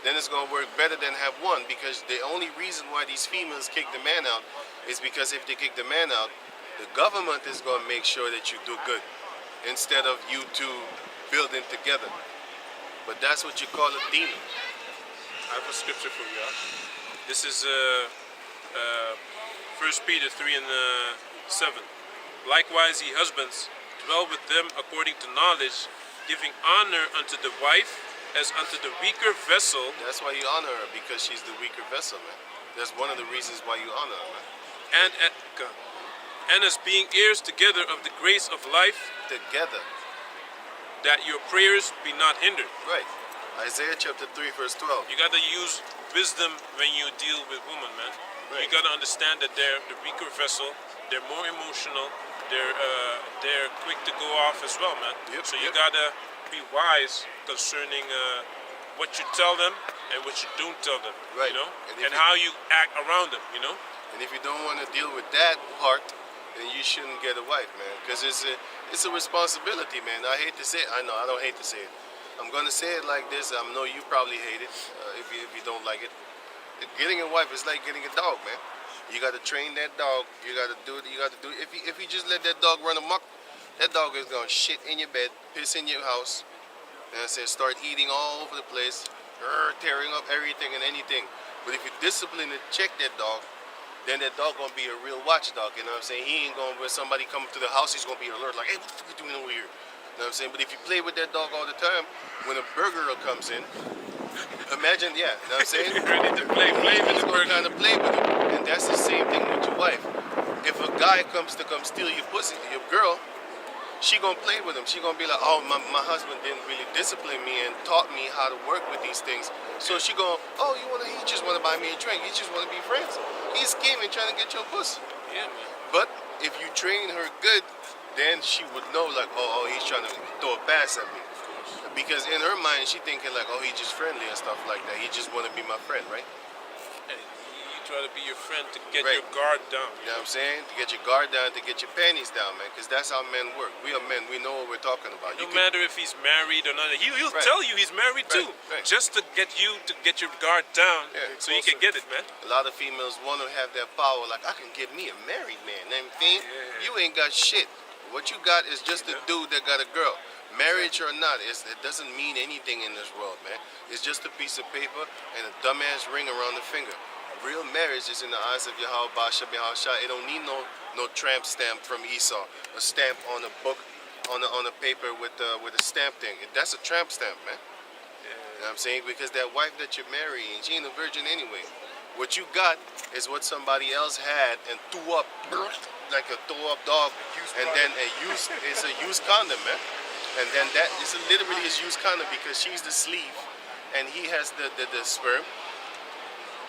then it's gonna work better than have one, because the only reason why these females kick the man out is because if they kick the man out, the government is gonna make sure that you do good instead of you two building together. But that's what you call a demon. I have a scripture for you. This is 1 Peter 3 and 7. Likewise, ye husbands, dwell with them according to knowledge, giving honor unto the wife as unto the weaker vessel. That's why you honor her, because she's the weaker vessel, man. That's one of the reasons why you honor her, man. And as being heirs together of the grace of life, Together. that your prayers be not hindered. Right. Isaiah chapter 3, verse 12. You gotta use wisdom when you deal with women, man. Right. You gotta understand that they're the weaker vessel. They're more emotional. They're quick to go off as well, man. Yep, So you yep. gotta be wise concerning what you tell them and what you don't tell them. Right. You know, And if and you- how you act around them. You know. And if you don't want to deal with that part, then you shouldn't get a wife, man. Because it's a responsibility, man. I hate to say it. I know, I don't hate to say it. I'm going to say it like this. I know you probably hate it if you don't like it. Getting a wife is like getting a dog, man. You got to train that dog. You got to do it. You got to do it. If you just let that dog run amok, that dog is going to shit in your bed, piss in your house, and I said, start eating all over the place, tearing up everything and anything. But if you discipline and check that dog, then that dog gonna be a real watchdog, you know what I'm saying? He ain't gonna, when somebody come to the house, he's gonna be alert, like, hey, what the fuck you doing over here? You know what I'm saying? But if you play with that dog all the time, when a burglar comes in, imagine, yeah, you know what I'm saying? Ready to play with He's the gonna burger. kind of play with him. And that's the same thing with your wife. If a guy comes to come steal your pussy, your girl, she gonna play with him. She gonna be like, oh, my husband didn't really discipline me and taught me how to work with these things. So she gonna, oh, he just wanna buy me a drink. He just wanna be friends. He's scheming, trying to get your pussy. Yeah, man. But if you train her good, then she would know like, oh, he's trying to throw a pass at me. Because in her mind, she thinking like, oh, he's just friendly and stuff like that. He just wanna be my friend, right? Hey, you try to be your friend to get Right. your guard down. You know what I'm saying? To get your guard down, to get your panties down, man. Because that's how men work. We are men. We know what we're talking about. No You can- matter if he's married or not, he'll Right. tell you he's married too, right. just to get you to get your guard down, Yeah, so you can get it, man. A lot of females want to have that power. Like, I can get me a married man. You know what I'm saying? Yeah. You ain't got shit. What you got is just a dude that got a girl. Marriage or not, it doesn't mean anything in this world, man. It's just a piece of paper and a dumbass ring around the finger. Real marriage is in the eyes of Yahweh Basha B'Hashah. It don't need no tramp stamp from Esau. A stamp on a book, on a paper with a stamp thing. That's a tramp stamp, man. You know what I'm saying? Because that wife that you're marrying, she ain't a virgin anyway. What you got is what somebody else had and threw up like a throw up dog, and then it's a used condom, man. And then that is literally his used condom because she's the sleeve and he has the sperm.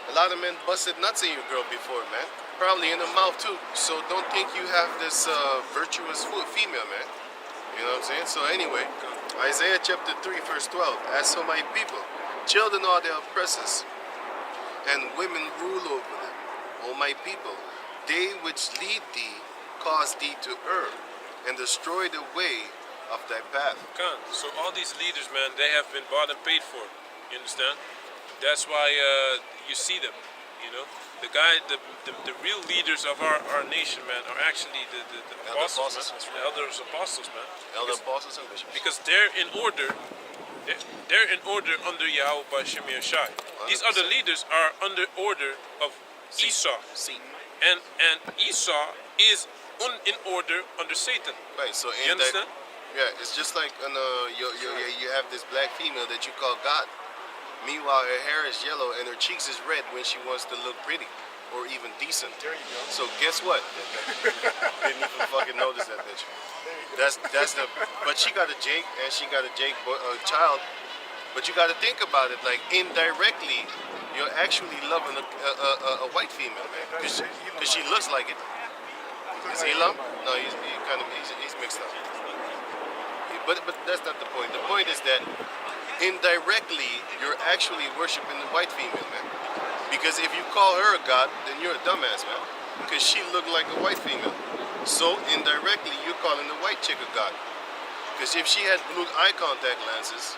A lot of men busted nuts in your girl before, man. Probably in the mouth too. So don't think you have this virtuous female, man. You know what I'm saying? So anyway, Isaiah chapter 3, verse 12. As for my people, children are their oppressors, and women rule over them. O my people, they which lead thee cause thee to err, and destroy the way of thy path. So all these leaders, man, they have been bought and paid for. You understand? That's why you see them. You know, the real leaders of our nation, man, are actually the apostles, apostles, man. that's The elders apostles, man. Elder apostles and bishops. Because they're in order. They're in order under Yahweh Bashem Yashai. These other 100%. leaders are under order of Esau, See. and Esau is in order under Satan. Right, so You in that, understand? yeah, it's just like you have this black female that you call God. Meanwhile, her hair is yellow and her cheeks is red when she wants to look pretty or even decent. There you go. So guess what? Didn't even fucking notice that bitch. That's the. But she got a Jake and she got a child. But you got to think about it. Like indirectly, you're actually loving a white female, man, because she looks like it. Is he Elam? No, he's mixed up. But that's not the point. The point is that indirectly, you're actually worshiping the white female, man. Because if you call her a god, then you're a dumbass, man. Because she looked like a white female. So indirectly, you're calling the white chick a god. Because if she had blue eye contact lenses,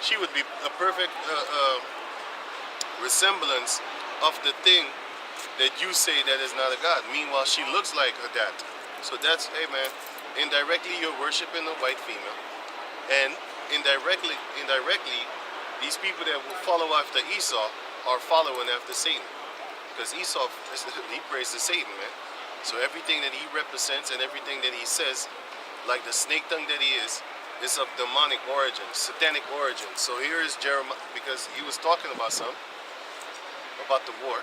she would be a perfect resemblance of the thing that you say that is not a god. Meanwhile, she looks like her dad. So that's, hey man, indirectly you're worshiping a white female. And indirectly, these people that will follow after Esau are following after Satan. Because Esau, he prays to Satan, man. So everything that he represents and everything that he says, like the snake tongue that he is of demonic origin, satanic origin. So here is Jeremiah, because he was talking about the war.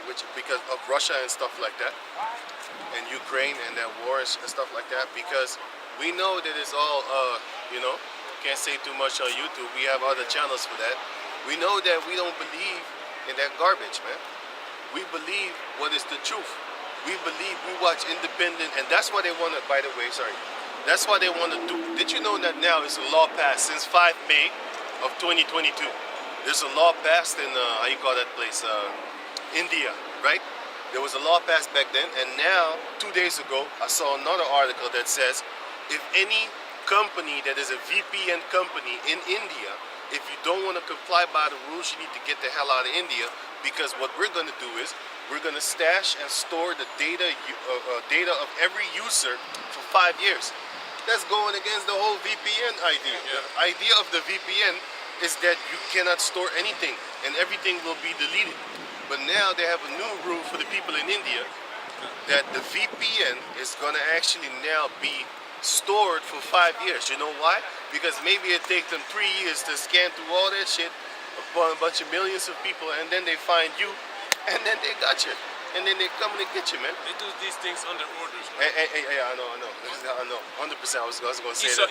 which because of Russia and stuff like that, and Ukraine and that war and stuff like that. Because we know that it's all, you know, can't say too much on YouTube. We have other channels for that. We know that we don't believe in that garbage, man. We believe what is the truth. We believe, we watch independent, and that's what they want to, by the way, sorry. That's what they want to do. Did you know that now it's a law passed since 5 May of 2022? There's a law passed in, how you call that place, India, right? There was a law passed back then, and now, 2 days ago, I saw another article that says, if any company that is a VPN company in India, if you don't want to comply by the rules, you need to get the hell out of India, because what we're going to do is, we're going to stash and store the data of every user for 5 years. That's going against the whole VPN idea. Yeah. The idea of the VPN is that you cannot store anything and everything will be deleted. But now they have a new rule for the people in India that the VPN is going to actually now be stored for 5 years. You know why? Because maybe it takes them 3 years to scan through all that shit upon a bunch of millions of people, and then they find you, and then they got you, and then they come and get you, man. They do these things under orders, man. Hey, I know, 100%. I was going to say that.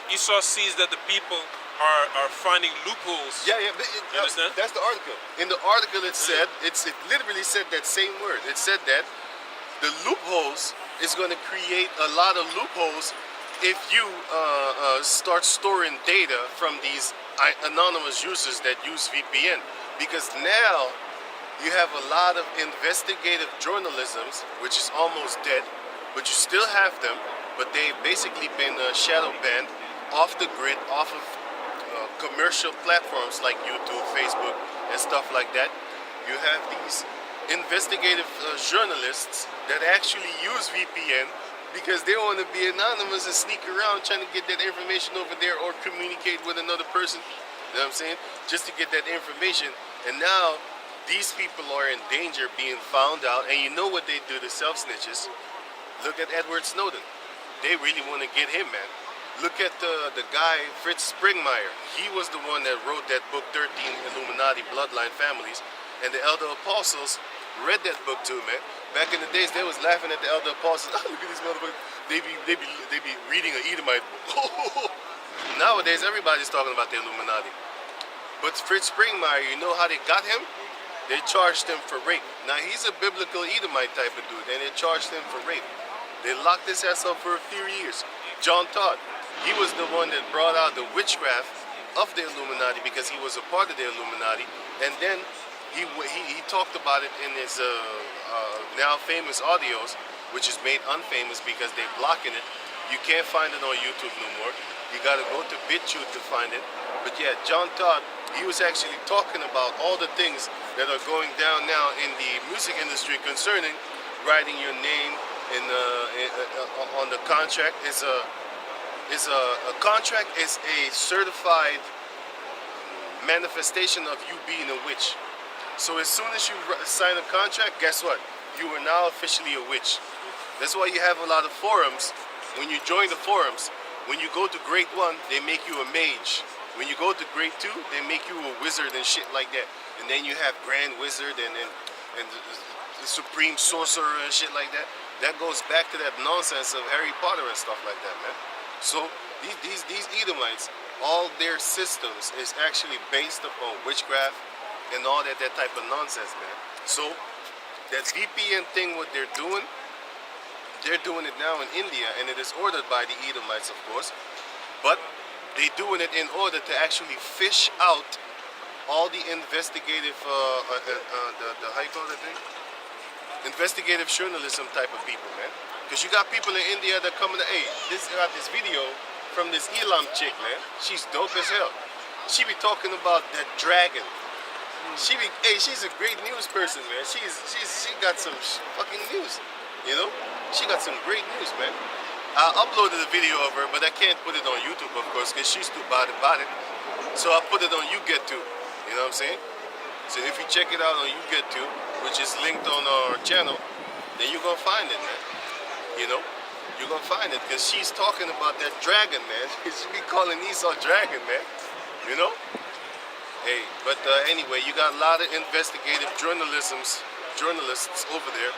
Esau sees that the people are finding loopholes. Yeah, You understand? that's the article. In the article, it said, it literally said that same word. It said that the loopholes is going to create a lot of loopholes if you start storing data from these anonymous users that use VPN, because now you have a lot of investigative journalisms, which is almost dead, but you still have them, but they've basically been shadow banned off the grid, off of commercial platforms like YouTube, Facebook, and stuff like that. You have these investigative journalists that actually use VPN because they want to be anonymous and sneak around trying to get that information over there or communicate with another person, you know what I'm saying, just to get that information. And now these people are in danger being found out, and you know what they do to self-snitches? Look at Edward Snowden. They really want to get him, man. Look at the guy, Fritz Springmeier. He was the one that wrote that book, 13 Illuminati Bloodline Families, and the Elder Apostles read that book too, man. Back in the days, they was laughing at the Elder Apostles. Oh, look at these motherfuckers. They be reading an Edomite book. Nowadays, everybody's talking about the Illuminati. But Fritz Springmeier, you know how they got him? They charged him for rape. Now, he's a biblical Edomite type of dude, and they charged him for rape. They locked his ass up for a few years. John Todd, he was the one that brought out the witchcraft of the Illuminati because he was a part of the Illuminati. And then he talked about it in his now famous audios, which is made unfamous because they're blocking it. You can't find it on YouTube no more. You got to go to BitChute to find it. But yeah, John Todd, he was actually talking about all the things that are going down now in the music industry concerning writing your name on the contract. A contract is a certified manifestation of you being a witch. So as soon as you sign a contract, guess what? You are now officially a witch. That's why you have a lot of forums. When you join the forums, when you go to grade 1, they make you a mage. When you go to grade 2, they make you a wizard and shit like that. And then you have Grand Wizard and the Supreme Sorcerer and shit like that. That goes back to that nonsense of Harry Potter and stuff like that, man. So these Edomites, all their systems is actually based upon witchcraft and all that type of nonsense, man. So that VPN thing, what they're doing it now in India, and it is ordered by the Edomites, of course. But they're doing it in order to actually fish out all the investigative, the how you call that thing? Investigative journalism type of people, man. Because you got people in India that come in, hey, got this video from this Elam chick, man. She's dope as hell. She be talking about that dragon. She's a great news person, man. She got some fucking news, you know? She got some great news, man. I uploaded a video of her, but I can't put it on YouTube, of course, because she's too bad about it. So I put it on YouGet2, you know what I'm saying? So if you check it out on YouGet2, which is linked on our channel, then you're gonna find it, man. You know? You're gonna find it, because she's talking about that dragon, man. She be calling Esau dragon, man. You know? Hey, but anyway, you got a lot of investigative journalisms journalists over there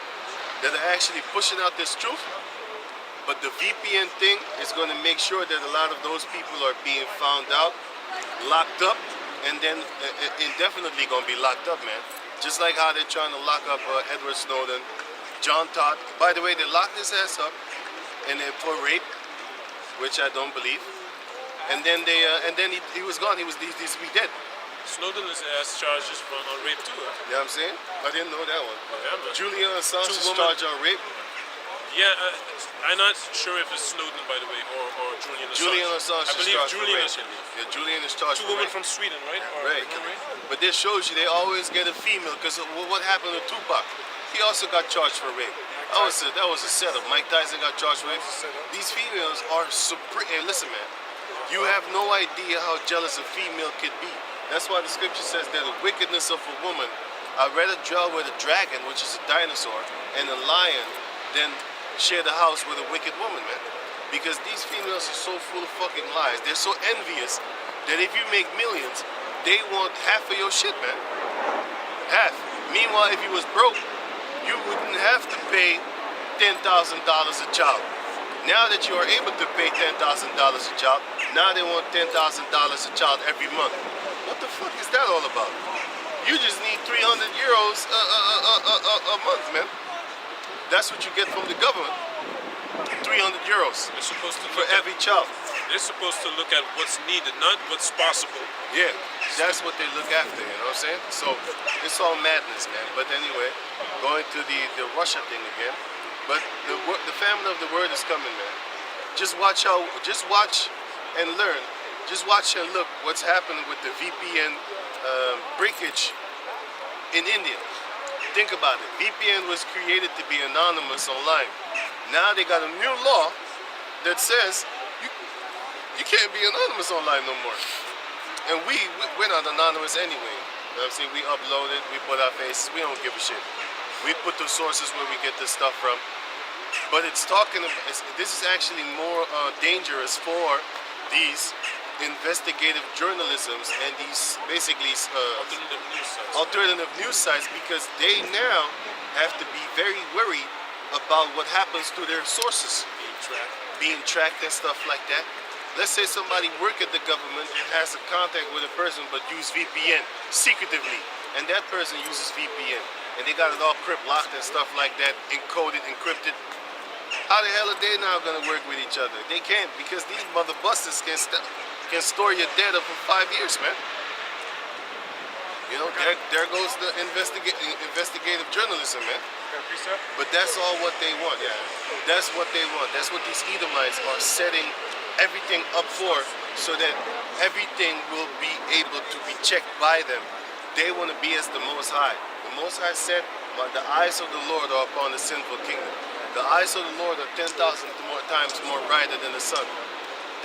that are actually pushing out this truth. But the VPN thing is going to make sure that a lot of those people are being found out, locked up, and then indefinitely going to be locked up, man. Just like how they're trying to lock up Edward Snowden, John Todd. By the way, they locked his ass up and then for rape, which I don't believe. And then he was gone. He's to be dead. Snowden has charges on rape too, huh? You know what I'm saying? I didn't know that one. Yeah, man. Julian Assange is Two women. charged on rape. Yeah, I'm not sure if it's Snowden, by the way, or Julian Assange. Julian Assange I is believe charged Julian for is. rape. Yeah, Julian is charged Two for women rape. from Sweden, right? Or, Right. But this shows you they always get a female, because what happened to Tupac? He also got charged for rape. That was a setup. Mike Tyson got charged for rape. These females are supreme. Hey, listen, man. You have no idea how jealous a female could be. That's why the scripture says that the wickedness of a woman, I'd rather dwell with a dragon, which is a dinosaur, and a lion than share the house with a wicked woman, man. Because these females are so full of fucking lies. They're so envious that if you make millions, they want half of your shit, man. Half. Meanwhile, if you was broke, you wouldn't have to pay $10,000 a child. Now that you are able to pay $10,000 a child, now they want $10,000 a child every month. What the fuck is that all about? You just need 300 euros a month, man. That's what you get from the government. 300 euros They're supposed to for look at, every child. they're supposed to look at what's needed, not what's possible. Yeah, that's what they look after, you know what I'm saying? So it's all madness, man. But anyway, going to the Russia thing again. But the family of the word is coming, man. Just watch and learn. Just watch and look what's happening with the VPN breakage in India. Think about it. VPN was created to be anonymous online. Now they got a new law that says you can't be anonymous online no more. And we're not anonymous anyway. You know what I'm saying? We upload it, we put our faces, we don't give a shit. We put the sources where we get this stuff from. But it's talking about, this is actually more dangerous for these investigative journalisms and these basically Alternative news sites. alternative news sites, because they now have to be very worried about what happens to their sources being tracked and stuff like that. Let's say somebody work at the government and has a contact with a person but use VPN secretively, and that person uses VPN and they got it all crypt locked and stuff like that, encoded, encrypted. How the hell are they now gonna work with each other? They can't, because these mother busters can store your data for 5 years, man. You know, there goes the investigative journalism, man. But that's all what they want. Yeah, that's what they want. That's what these Edomites are setting everything up for, so that everything will be able to be checked by them. They want to be as the Most High. The Most High said, the eyes of the Lord are upon the sinful kingdom. The eyes of the Lord are 10,000 times more brighter than the sun.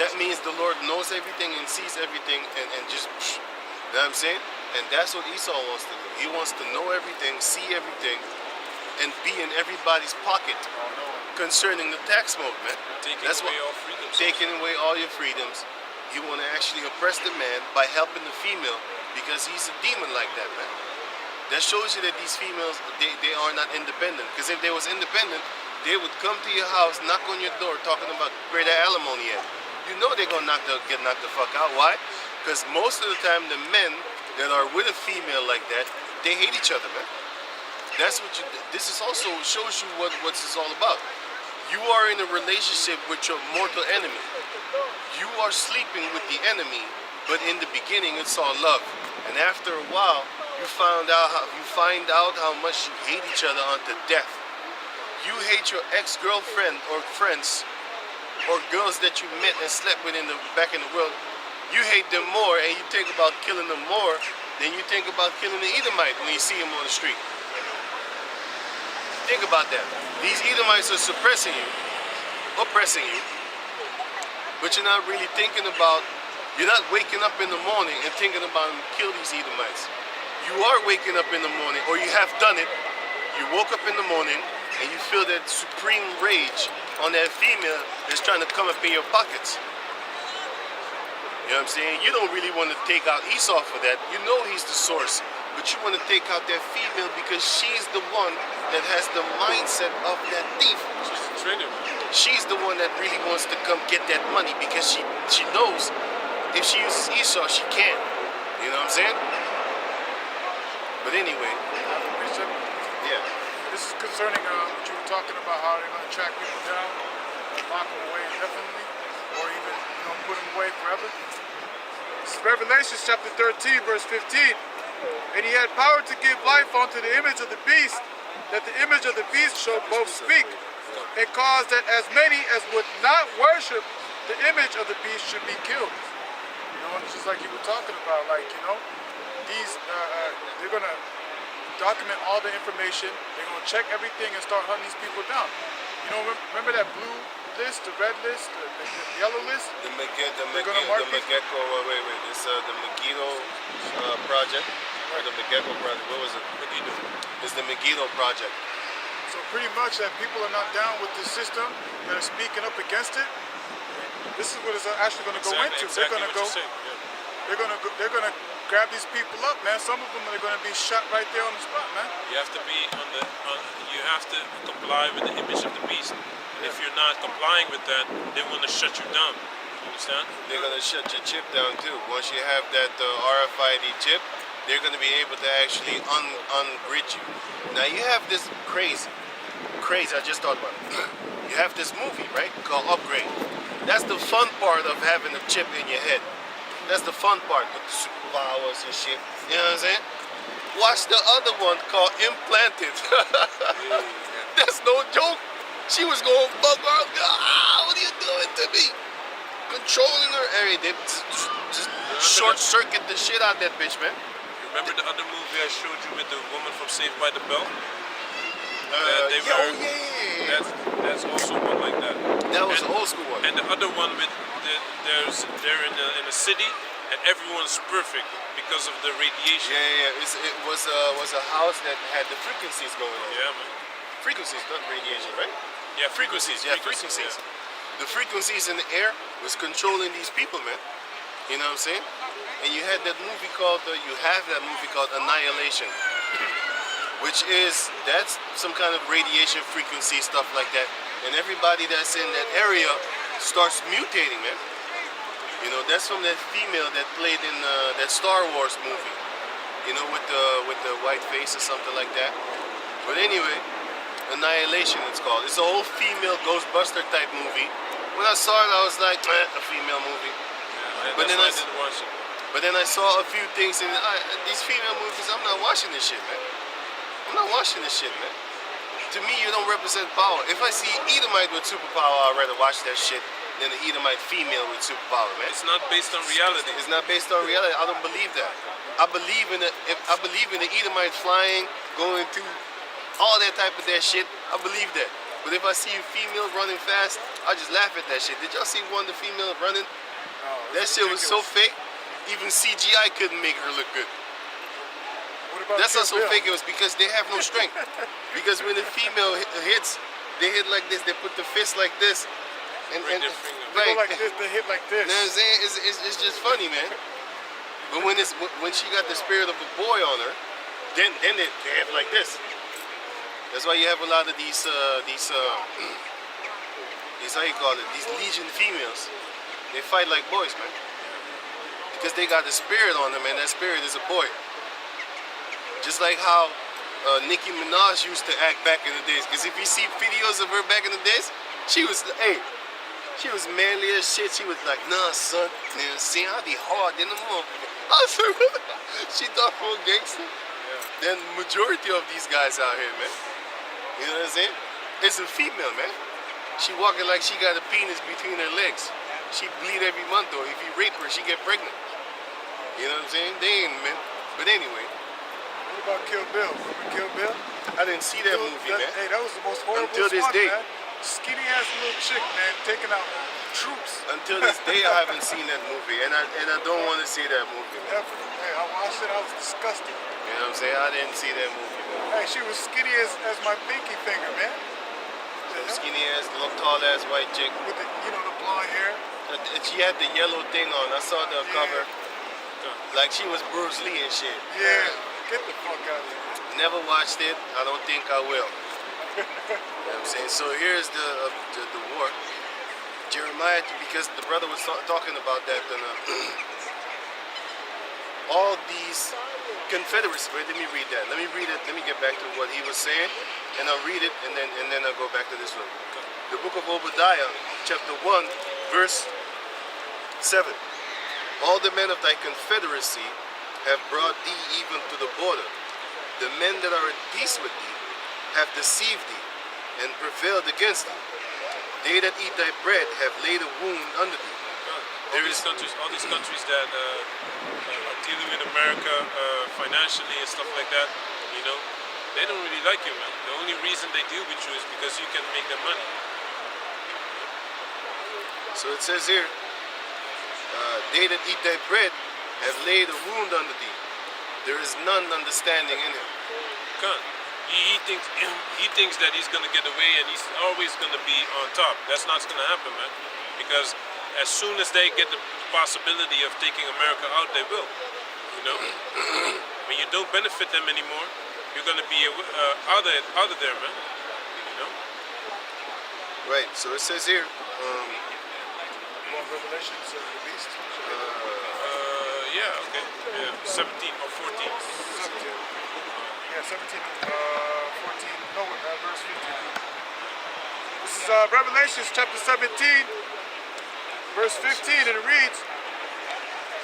That means the Lord knows everything and sees everything and just, you know what I'm saying? And that's what Esau wants to do. He wants to know everything, see everything, and be in everybody's pocket concerning the tax mode, man. Taking away all your freedoms. You want to actually oppress the man by helping the female, because he's a demon like that, man. That shows you that these females, they are not independent. Because if they was independent, they would come to your house, knock on your door, talking about where their alimony at. You know they're gonna get knocked the fuck out. Why? Because most of the time, the men that are with a female like that, they hate each other, man. That's what this is also shows you what this is all about. You are in a relationship with your mortal enemy. You are sleeping with the enemy, but in the beginning it's all love. And after a while, you find out how much you hate each other unto death. You hate your ex-girlfriend or friends or girls that you met and slept with back in the world. You hate them more, and you think about killing them more than you think about killing the Edomite when you see him on the street. Think about that. These Edomites are suppressing you, oppressing you, but you're not really thinking about, you're not waking up in the morning and thinking about kill these Edomites. You are waking up in the morning, or you have done it. You woke up in the morning and you feel that supreme rage on that female that's trying to come up in your pockets. You know what I'm saying? You don't really want to take out Esau for that. You know he's the source but you want to take out that female because she's the one that has the mindset of that thief. She's a traitor. She's the one that really wants to come get that money because she knows if she uses Esau, she can. You know what I'm saying? But anyway, Bishop, yeah. this is concerning what you were talking about, how they're going to track people down, lock them away indefinitely, or even put them away forever. This is Revelation chapter 13, verse 15. And he had power to give life unto the image of the beast, that the image of the beast should both speak, and cause that as many as would not worship the image of the beast should be killed. It's just like you were talking about, like, these, they're going to document all the information, they're going to check everything and start hunting these people down. Remember that blue list, the red list, the yellow list? The Megiddo, wait, it's the Megiddo project, or the Megiddo project, what was it? Megiddo. It's the Megiddo project. So pretty much that people are not down with this system, that are speaking up against it. This is what it's actually going to go into. Exactly They're going to go. They're going to grab these people up, man. Some of them are going to be shot right there on the spot, man. You have to be you have to comply with the image of the beast. And if you're not complying with that, they want to shut you down. You understand? They're going to shut your chip down too. Once you have that RFID chip, they're going to be able to actually ungrid you. Now you have this crazy, I just thought about it. You have this movie, right, called Upgrade. That's the fun part of having a chip in your head. That's the fun part with the superpowers and shit. You know what I'm saying? Watch the other one called Implanted. That's no joke. She was going bug out. What are you doing to me? Controlling her area. They just short circuit the shit out that bitch, man. Remember the other movie I showed you with the woman from Saved by the Bell? Yeah. That's also one like that. That was an old school one. And the other one with they're in a city and everyone's perfect because of the radiation. Yeah. It was a house that had the frequencies going on. Yeah, man. Frequencies, not radiation, right? Yeah, Frequencies. Yeah. The frequencies in the air was controlling these people, man. You know what I'm saying? And you had that movie called Annihilation, that's some kind of radiation frequency stuff like that. And everybody that's in that area starts mutating, man. That's from that female that played in that Star Wars movie. With the white face or something like that. But anyway, Annihilation it's called. It's a whole female Ghostbuster type movie. When I saw it, I was like, a female movie. Yeah, but then I didn't watch it. But then I saw a few things in these female movies. I'm not watching this shit, man. I'm not watching this shit, man. To me, you don't represent power. If I see Edomite with superpower, I'd rather watch that shit than the Edomite female with superpower, man. It's not based on reality. It's not based on reality. I don't believe that. I believe in the Edomite flying, going through all that type of that shit. I believe that. But if I see a female running fast, I just laugh at that shit. Did y'all see the female running? That shit was so fake. Even CGI couldn't make her look good. That's not so fake. It was because they have no strength. Because when the female hits, they hit like this. They put the fist like this, and they go like this. They hit like this. You know what I'm saying? It's just funny, man. But when she got the spirit of a boy on her, then they have like this. That's why you have a lot of these how you call it? These Legion females. They fight like boys, man. Because they got the spirit on them, and that spirit is a boy. Just like how Nicki Minaj used to act back in the days. Because if you see videos of her back in the days, she was manly as shit. She was like, nah, son, man, see, I'll be hard in the motherfucker. I said, she thought for a gangster. Then majority of these guys out here, man. You know what I'm saying? It's a female, man. She walking like she got a penis between her legs. She bleed every month, though. If you rape her, she get pregnant. You know what I'm saying? They ain't, man. But anyway. What about Kill Bill? Remember Kill Bill? I didn't see that movie, man. Hey, that was the most horrible Until this day. man. Skinny ass little chick, man, taking out troops. Until this day, I haven't seen that movie, and I don't want to see that movie, man. Hey, I watched it. I was disgusted. You know what I'm saying? I didn't see that movie, man. Hey, she was skinny as my pinky finger, man. Skinny ass, tall ass white chick with the the blonde hair. She had the yellow thing on. I saw the cover. Like she was Bruce Lee and shit. Yeah. Get the fuck out of here. Never watched it. I don't think I will. You know what I'm saying? So here's the war. Jeremiah, because the brother was talking about that, and all these confederacies. Wait, let me read that. Let me read it. Let me get back to what he was saying, and I'll read it, and then I'll go back to this one. The book of Obadiah, chapter 1, verse 7. All the men of thy confederacy have brought thee even to the border. The men that are at peace with thee have deceived thee and prevailed against thee. They that eat thy bread have laid a wound under thee. All these countries that are dealing with America financially and stuff like that, you know, they don't really like you, man. The only reason they deal with you is because you can make them money. So it says here, they that eat thy bread have laid a wound under thee. There is none understanding in him. Can't. He thinks that he's gonna get away and he's always gonna be on top. That's not gonna happen, man. Because as soon as they get the possibility of taking America out, they will. You know, when you don't benefit them anymore, you're gonna be out of there, man. You know. Right. So it says here. Revelations of the beast. Yeah. Okay. Yeah. 17 or 14. 17. Yeah, 17, 14, no, verse 15. This is Revelations chapter 17, verse 15, and it reads,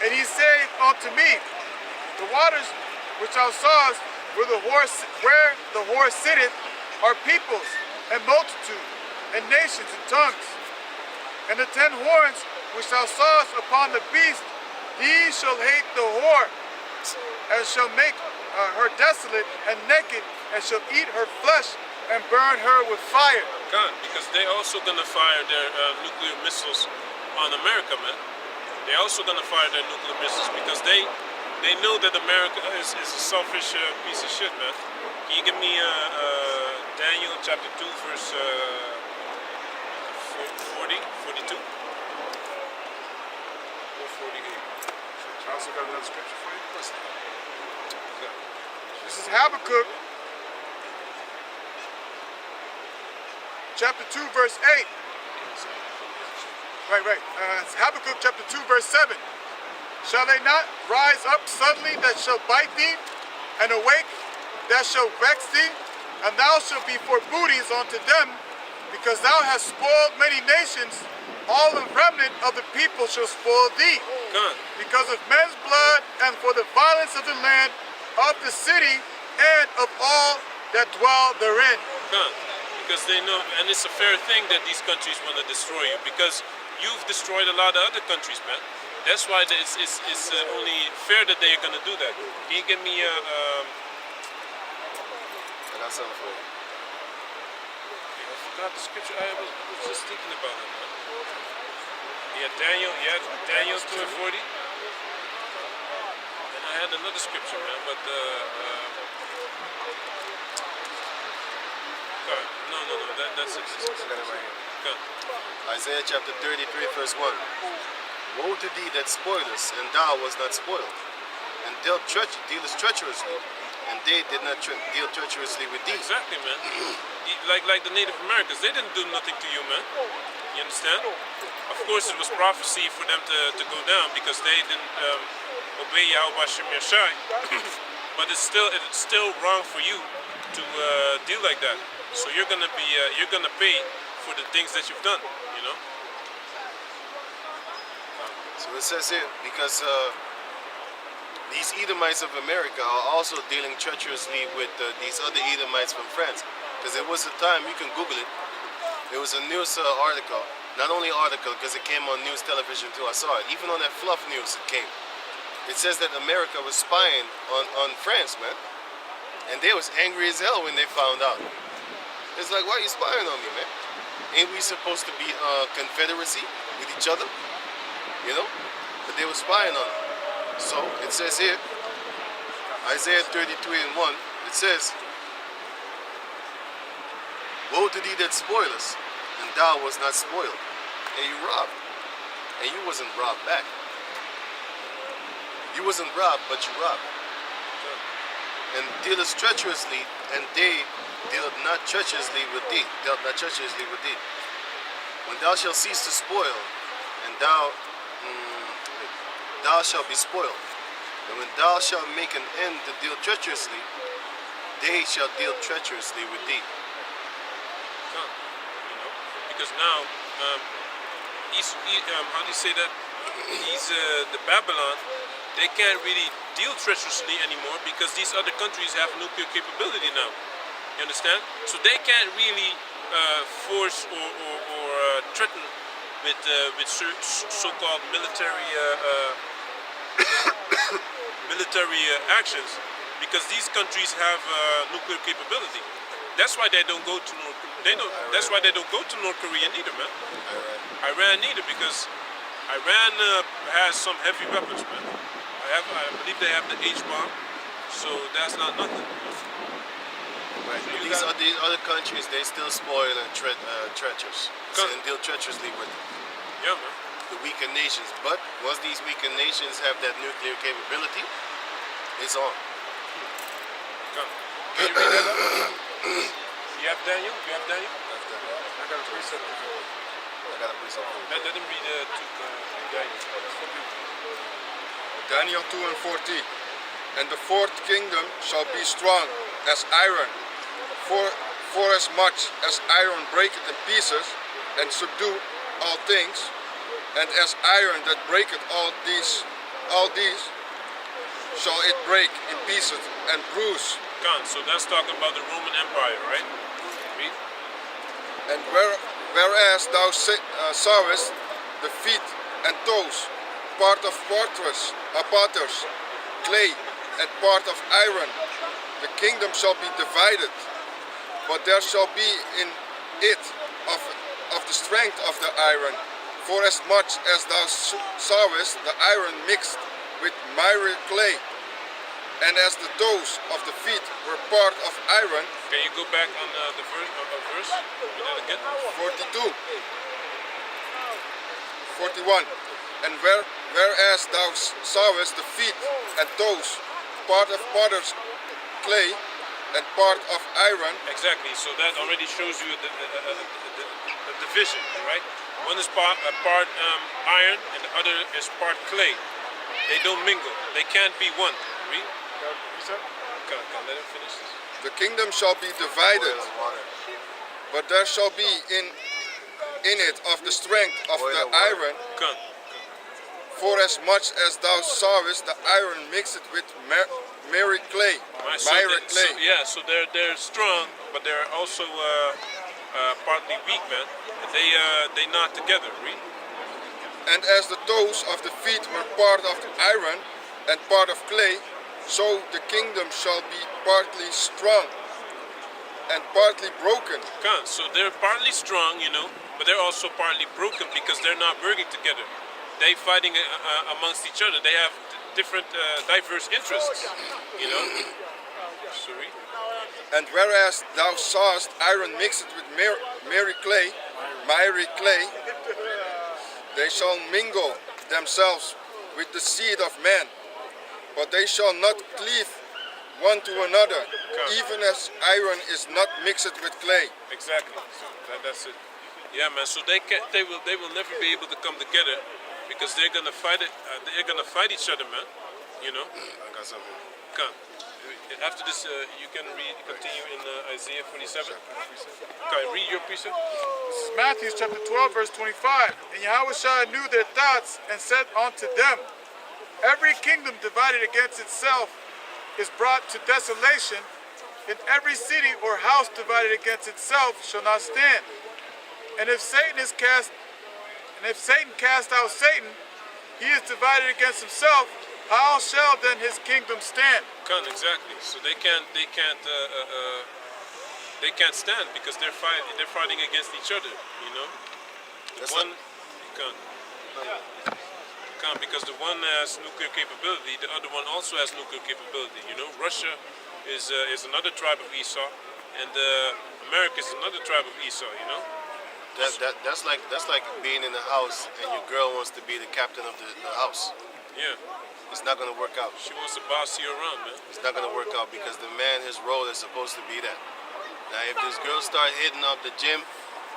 And he saith unto me, The waters which thou sawest where the horse sitteth are peoples, and multitude, and nations, and tongues. And the 10 horns which thou sawest upon the beast, he shall hate the whore, and shall make her desolate and naked, and shall eat her flesh and burn her with fire. Can't, because they also gonna fire their nuclear missiles on America, man. They also gonna fire their nuclear missiles because they know that America is a selfish piece of shit, man. Can you give me Daniel chapter 2 verse 40, 42? Or 48? I also got another scripture for you. This is Habakkuk, chapter 2, verse 8. Right. It's Habakkuk, chapter 2, verse 7. Shall they not rise up suddenly that shall bite thee, and awake that shall vex thee? And thou shalt be for booties unto them, because thou hast spoiled many nations. All the remnant of the people shall spoil thee, because of men's blood, and for the violence of the land, of the city, and of all that dwell therein. Because they know, and it's a fair thing that these countries want to destroy you, because you've destroyed a lot of other countries, man. That's why it's only fair that they're going to do that. Can you give me I got something for you. I forgot the scripture. I was just thinking about it, man. Daniel 2 and 40. And I had another scripture, man, but no, that's it. I got it right here. Isaiah chapter 33, verse 1. Woe to thee that spoilest, and thou was not spoiled, and dealest treacherously, and they did not deal treacherously with thee. Exactly, man. like the Native Americans, they didn't do nothing to you, man. You understand? Of course, it was prophecy for them to go down because they didn't obey Yahweh Shem Yashai. But it's still wrong for you to deal like that. So you're gonna pay for the things that you've done. You know. So it says here, because these Edomites of America are also dealing treacherously with these other Edomites from France. Because there was a time, you can Google it, there was a news article, not only article, because it came on news television too, I saw it, even on that Fluff News it came. It says that America was spying on France, man. And they was angry as hell when they found out. It's like, why are you spying on me, man? Ain't we supposed to be confederacy with each other? You know? But they were spying on them. So it says here, Isaiah 33 and 1, it says, Woe to thee that spoilest, and thou was not spoiled, and you robbed, and you wasn't robbed back. You wasn't robbed, but you robbed. and dealest treacherously, and they deal not treacherously with thee. Dealt not treacherously with thee. When thou shalt cease to spoil, and thou shalt be spoiled. And when thou shalt make an end to deal treacherously, they shall deal treacherously with thee. Come, because now, how do you say that? The Babylon, they can't really deal treacherously anymore because these other countries have nuclear capability now. You understand? So they can't really force or threaten with so-called military actions because these countries have nuclear capability. That's why they don't go to That's why they don't go to North Korea neither, man. Iran neither, because Iran has some heavy weapons, man. I believe they have the H bomb, so that's not nothing. Right. But these other countries, they still spoil and treacherous, and deal treacherously with Yeah, man. the weaker nations. But once these weaker nations have that nuclear capability, it's on. Come. Can you read that up? You have Daniel? You have Daniel? I got a precept. I got a precept. Let him read Daniel. Daniel 2 and 14. And the fourth kingdom shall be strong as iron, for as much as iron breaketh in pieces, and subdue all things, and as iron that breaketh all these shall it break in pieces and bruise. Khan, so that's talking about the Roman Empire, right? Read. And whereas thou sawest the feet and toes, part of potters, clay, and part of iron, the kingdom shall be divided, but there shall be in it of the strength of the iron, for as much as thou sawest the iron mixed with miry clay, and as the toes of the feet were part of iron. Can you go back on the verse? Read that again. 42, 41. And whereas thou sawest the feet and toes, part of potter's clay and part of iron. Exactly. So that already shows you the division, right? One is part iron and the other is part clay. They don't mingle. They can't be one. Read. Can let him finish this. The kingdom shall be divided, but there shall be in it of the strength of the iron. Come. For as much as thou sawest the iron mixed with miry clay. So they're strong, but they're also partly weak, man. They not together. Read. And as the toes of the feet were part of the iron and part of clay, so the kingdom shall be partly strong and partly broken. So they're partly strong, but they're also partly broken because they're not working together. They fighting amongst each other. They have different, diverse interests, Sorry. And whereas thou sawest iron mixed with miry clay, they shall mingle themselves with the seed of man, but they shall not cleave one to another, even as iron is not mixed with clay. Exactly. So that's it. Yeah, man. So they will never be able to come together because they're gonna fight it. They're gonna fight each other, man. I got something. Come. After this, you can continue in Isaiah 47. Okay, read your precept. This is Matthew chapter 12, verse 25. And Yahushua knew their thoughts and said unto them, every kingdom divided against itself is brought to desolation, and every city or house divided against itself shall not stand. And if Satan cast out Satan, he is divided against himself. How shall then his kingdom stand? Exactly. So they can't stand because they're fighting against each other. Because the one has nuclear capability, the other one also has nuclear capability. Russia is another tribe of Esau, and America is another tribe of Esau. That's like being in the house and your girl wants to be the captain of the house. Yeah. It's not gonna work out. She wants to boss you around, man. It's not gonna work out because the man, his role is supposed to be that. Now, if this girl start hitting up the gym,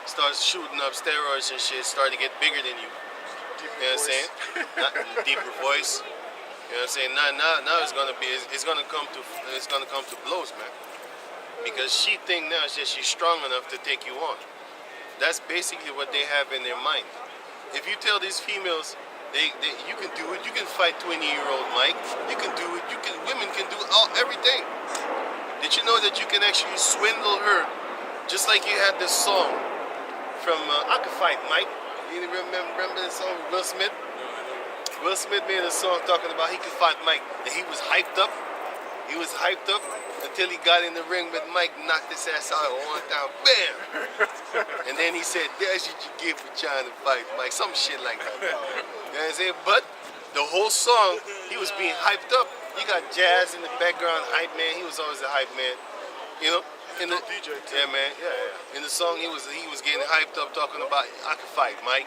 starts shooting up steroids and shit, start to get bigger than you. You know what I'm saying? Not deeper voice. You know what I'm saying? Now it's gonna come to blows, man. Because she think now that she's strong enough to take you on. That's basically what they have in their mind. If you tell these females, you can do it. You can fight 20-year-old Mike. You can do it. Women can do everything. Did you know that you can actually swindle her, just like you had this song from I Can Fight Mike. You remember this song with Will Smith? Will Smith made a song talking about he could fight Mike, and he was hyped up. He was hyped up until he got in the ring with Mike, knocked his ass out one time, bam! And then he said, "That's what you get for trying to fight Mike," some shit like that. You know what I'm saying? But the whole song, he was being hyped up. You got Jazz in the background, hype man. He was always a hype man, you know. In the DJ too. yeah, man, yeah. In the song, he was getting hyped up, talking about I can fight Mike.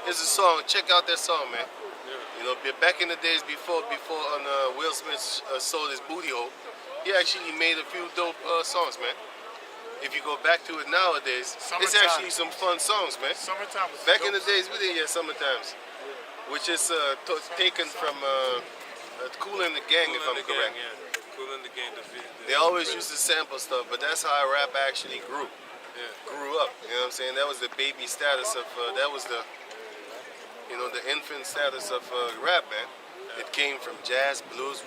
It's a song. Check out that song, man. You know, back in the days before Will Smith sold his booty hole, he actually made a few dope songs, man. If you go back to it nowadays, it's Summertime. actually some fun songs, man. Summertime was Back in dope. the days, we did Summertimes, which is taken from Kool and the Gang, if I'm correct. Yeah. Cool in the game. They always used to sample stuff, but that's how rap actually grew up. You know what I'm saying? That was the baby status of that was the the infant status of rap, man. It came from jazz, blues,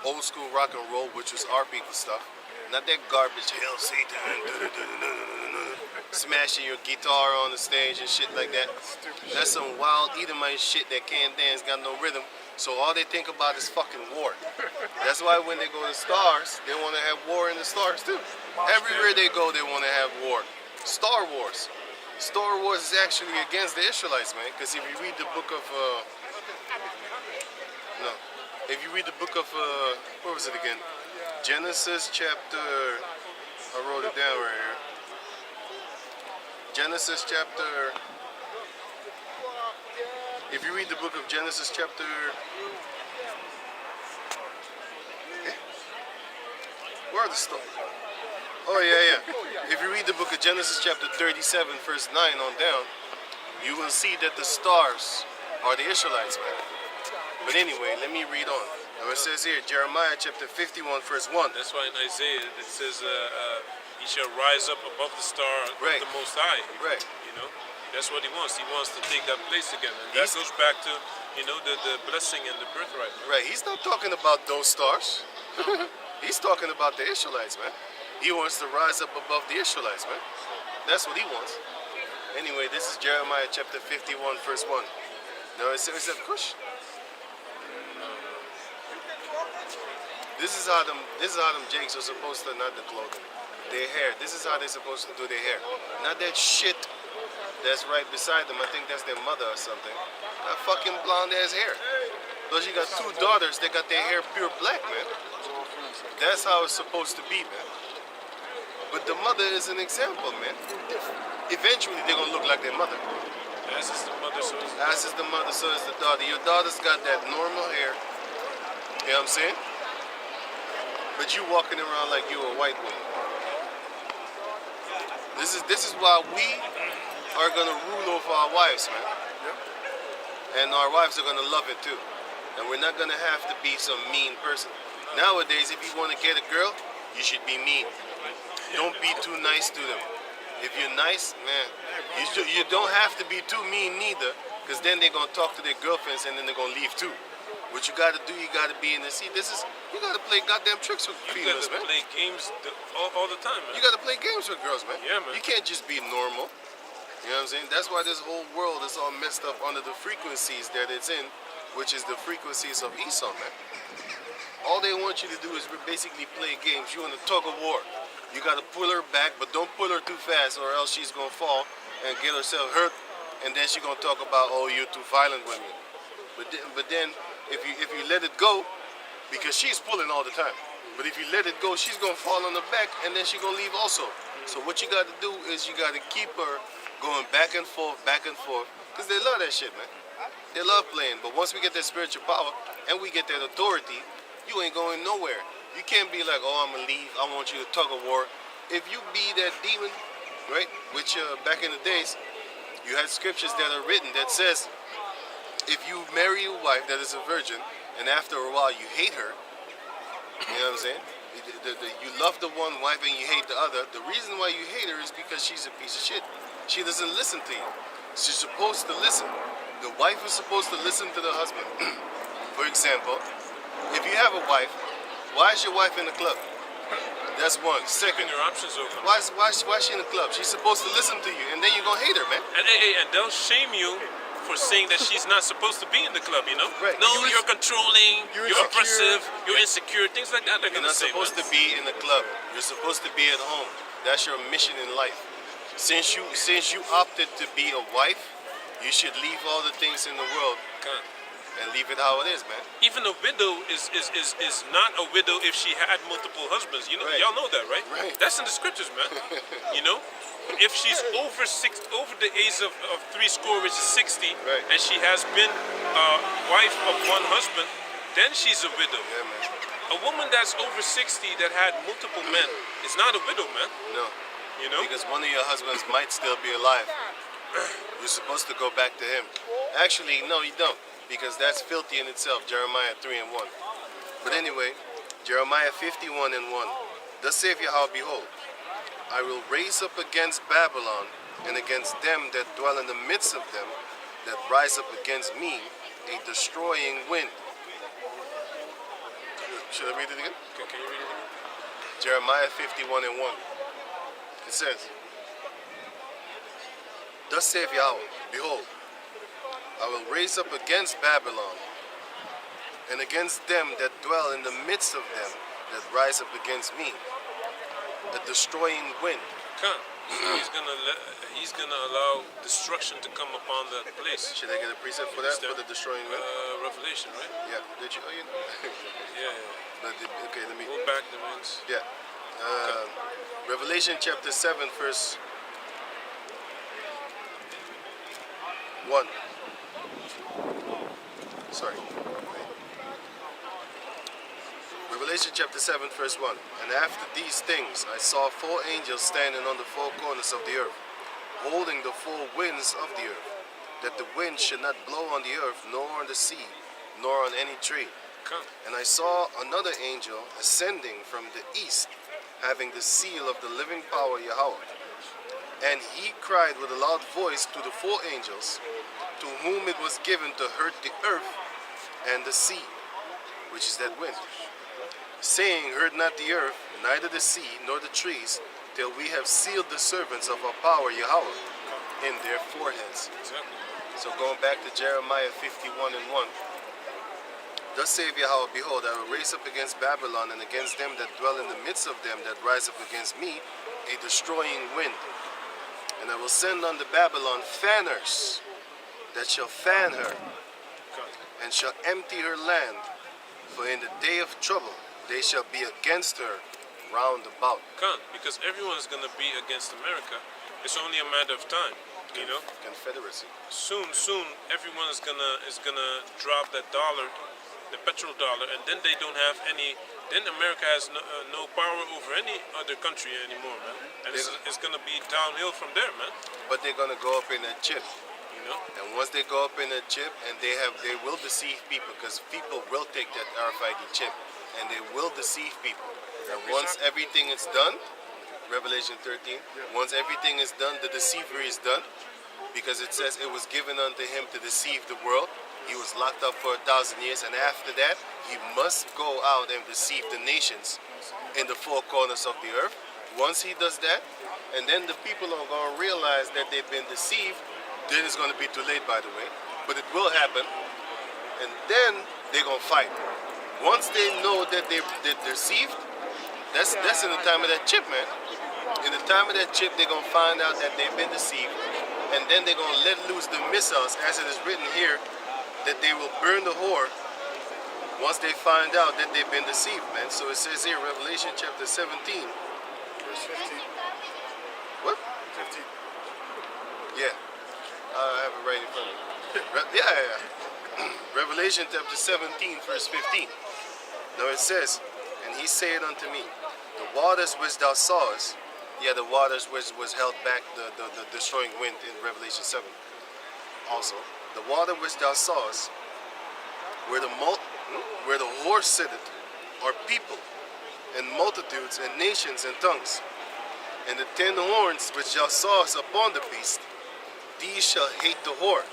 old school rock and roll, which was our people stuff. Not that garbage, Hail Satan, smashing your guitar on the stage and shit like that. That's some wild Edomite shit that can't dance, got no rhythm. So all they think about is fucking war. That's why when they go to stars, they want to have war in the stars too. Everywhere they go, they want to have war. Star Wars. Star Wars is actually against the Israelites, man. Because if you read the book of, where was it again? Genesis chapter, I wrote it down right here. Genesis chapter, if you read the book of Genesis chapter, where are the stories? Oh yeah. If you read the book of Genesis chapter 37, verse 9 on down, you will see that the stars are the Israelites, man. But anyway, let me read on. Now it says here, Jeremiah chapter 51, verse 1. That's why in Isaiah it says, "He shall rise up above the star of Right. the Most High." Right. You know, that's what he wants. He wants to take that place again, and that goes back to the blessing and the birthright. Right, he's not talking about those stars. He's talking about the Israelites, man. He wants to rise up above the Israelites, man. That's what he wants. Anyway, this is Jeremiah chapter 51, verse 1. No, it says Kush. This is how them Jakes are supposed to, not the clothing, their hair. This is how they're supposed to do their hair. Not that shit that's right beside them. I think that's their mother or something. That fucking blonde ass hair. Plus you got two daughters that got their hair pure black, man. That's how it's supposed to be, man. But the mother is an example, man. Eventually they're gonna look like their mother. As is the mother, so is the As is the mother, so is the daughter. Your daughter's got that normal hair. You know what I'm saying? But you walking around like you a white woman. This is why we are gonna rule over our wives, man. And our wives are gonna love it too. And we're not gonna have to be some mean person. Nowadays, if you want to get a girl, you should be mean. Don't be too nice to them. If you're nice, man, you don't have to be too mean neither, because then they're gonna talk to their girlfriends and then they're gonna leave too. What you gotta do, you gotta be in the see. You gotta play goddamn tricks with You females, gotta man. play games all the time, man. You gotta play games with girls, man. Yeah, man. You can't just be normal. You know what I'm saying? That's why this whole world is all messed up under the frequencies that it's in, which is the frequencies of Esau, man. All they want you to do is basically play games. You're in a tug of war. You gotta pull her back, but don't pull her too fast, or else she's gonna fall and get herself hurt, and then she's gonna talk about, oh, you're too violent with me. But then if you let it go, because she's pulling all the time. But if you let it go, she's gonna fall on the back, and then she's gonna leave also. So what you gotta do is you gotta keep her going back and forth, because they love that shit, man. They love playing. But once we get that spiritual power and we get that authority, you ain't going nowhere. You can't be like, oh, I'm gonna leave. I want you to tug of war. If you be that demon, right? Which back in the days, you had scriptures that are written that says, if you marry a wife that is a virgin, and after a while you hate her, you know what I'm saying? You love the one wife and you hate the other. The reason why you hate her is because she's a piece of shit. She doesn't listen to you. She's supposed to listen. The wife is supposed to listen to the husband. For example, if you have a wife, why is your wife in the club? That's one. Second, Keeping your options open. why is she in the club? She's supposed to listen to you, and then you're gonna hate her, man. And they'll shame you for saying that she's not supposed to be in the club, you know? Right. No, you're controlling, you're you're insecure. oppressive, you're insecure, things like that they're You're gonna not say. supposed to be in the club. You're supposed to be at home. That's your mission in life. Since you opted to be a wife, you should leave all the things in the world and leave it how it is, man. Even a widow is not a widow if she had multiple husbands. You know, Right. y'all know that, right? Right. That's in the scriptures, man. You know, if she's over the age of 60, which is 60, Right. and she has been wife of one husband, then she's a widow. Yeah, man. A woman that's over 60 that had multiple men is not a widow, man. No, You know? because one of your husbands might still be alive. You're supposed to go back to him. Actually, no, you don't, because that's filthy in itself. Jeremiah 3:1. But anyway, Jeremiah 51:1. Thus saith Yahweh, behold, I will raise up against Babylon and against them that dwell in the midst of them that rise up against me a destroying wind. Should I read it again? Can you read it again? Jeremiah 51:1. It says, thus saith Yahweh, behold, I will raise up against Babylon and against them that dwell in the midst of them that rise up against me a destroying wind. Come. He's gonna allow destruction to come upon that place. Should I get a precept for that, for the destroying wind? Revelation, right? Yeah, did you? Oh, you know. Yeah. Okay, let me. Hold back the winds. Yeah. Revelation chapter 7, verse 1. Sorry. Revelation chapter 7, verse 1. And after these things I saw 4 angels standing on the 4 corners of the earth, holding the 4 winds of the earth, that the wind should not blow on the earth, nor on the sea, nor on any tree. Come. And I saw another angel ascending from the east, having the seal of the living power Yahweh. And he cried with a loud voice to the 4 angels, to whom it was given to hurt the earth and the sea, which is that wind, saying, hurt not the earth, neither the sea, nor the trees, till we have sealed the servants of our power Yahweh in their foreheads. Exactly. So going back to Jeremiah 51:1. Thus saith Yahweh, behold, I will raise up against Babylon and against them that dwell in the midst of them that rise up against me a destroying wind. And I will send unto Babylon fanners that shall fan her and shall empty her land. For in the day of trouble they shall be against her round about. Come. Because everyone's gonna be against America. It's only a matter of time. You know? Confederacy. Soon, everyone is gonna drop that dollar, the petrol dollar, and then they don't have any. Then America has no power over any other country anymore, man. And it's gonna be downhill from there, man. But they're gonna go up in a chip. You know? And once they go up in a chip, and they will deceive people, because people will take that RFID chip, and they will deceive people. And once everything is done, Revelation 13, once everything is done, the deceivery is done, because it says it was given unto him to deceive the world. He was locked up for 1,000 years, and after that, he must go out and deceive the nations in the 4 corners of the earth. Once he does that, and then the people are going to realize that they've been deceived, then it's going to be too late, by the way. But it will happen, and then they're going to fight. Once they know that they're deceived, that's in the time of that chip, man. In the time of that chip, they're going to find out that they've been deceived, and then they're going to let loose the missiles, as it is written here, that they will burn the whore once they find out that they've been deceived, man. So it says here, Revelation chapter 17. Verse 15. What? 15. Yeah. I have it right in front of me. Yeah. Revelation chapter 17, verse 15. Now it says, and he said unto me, the waters which thou sawest, yeah, the waters which was held back, the destroying wind in Revelation 7. Also, the water which thou sawest, where the horse sitteth, are people, and multitudes, and nations, and tongues. And the 10 horns which thou sawest upon the beast, these shall hate the whore,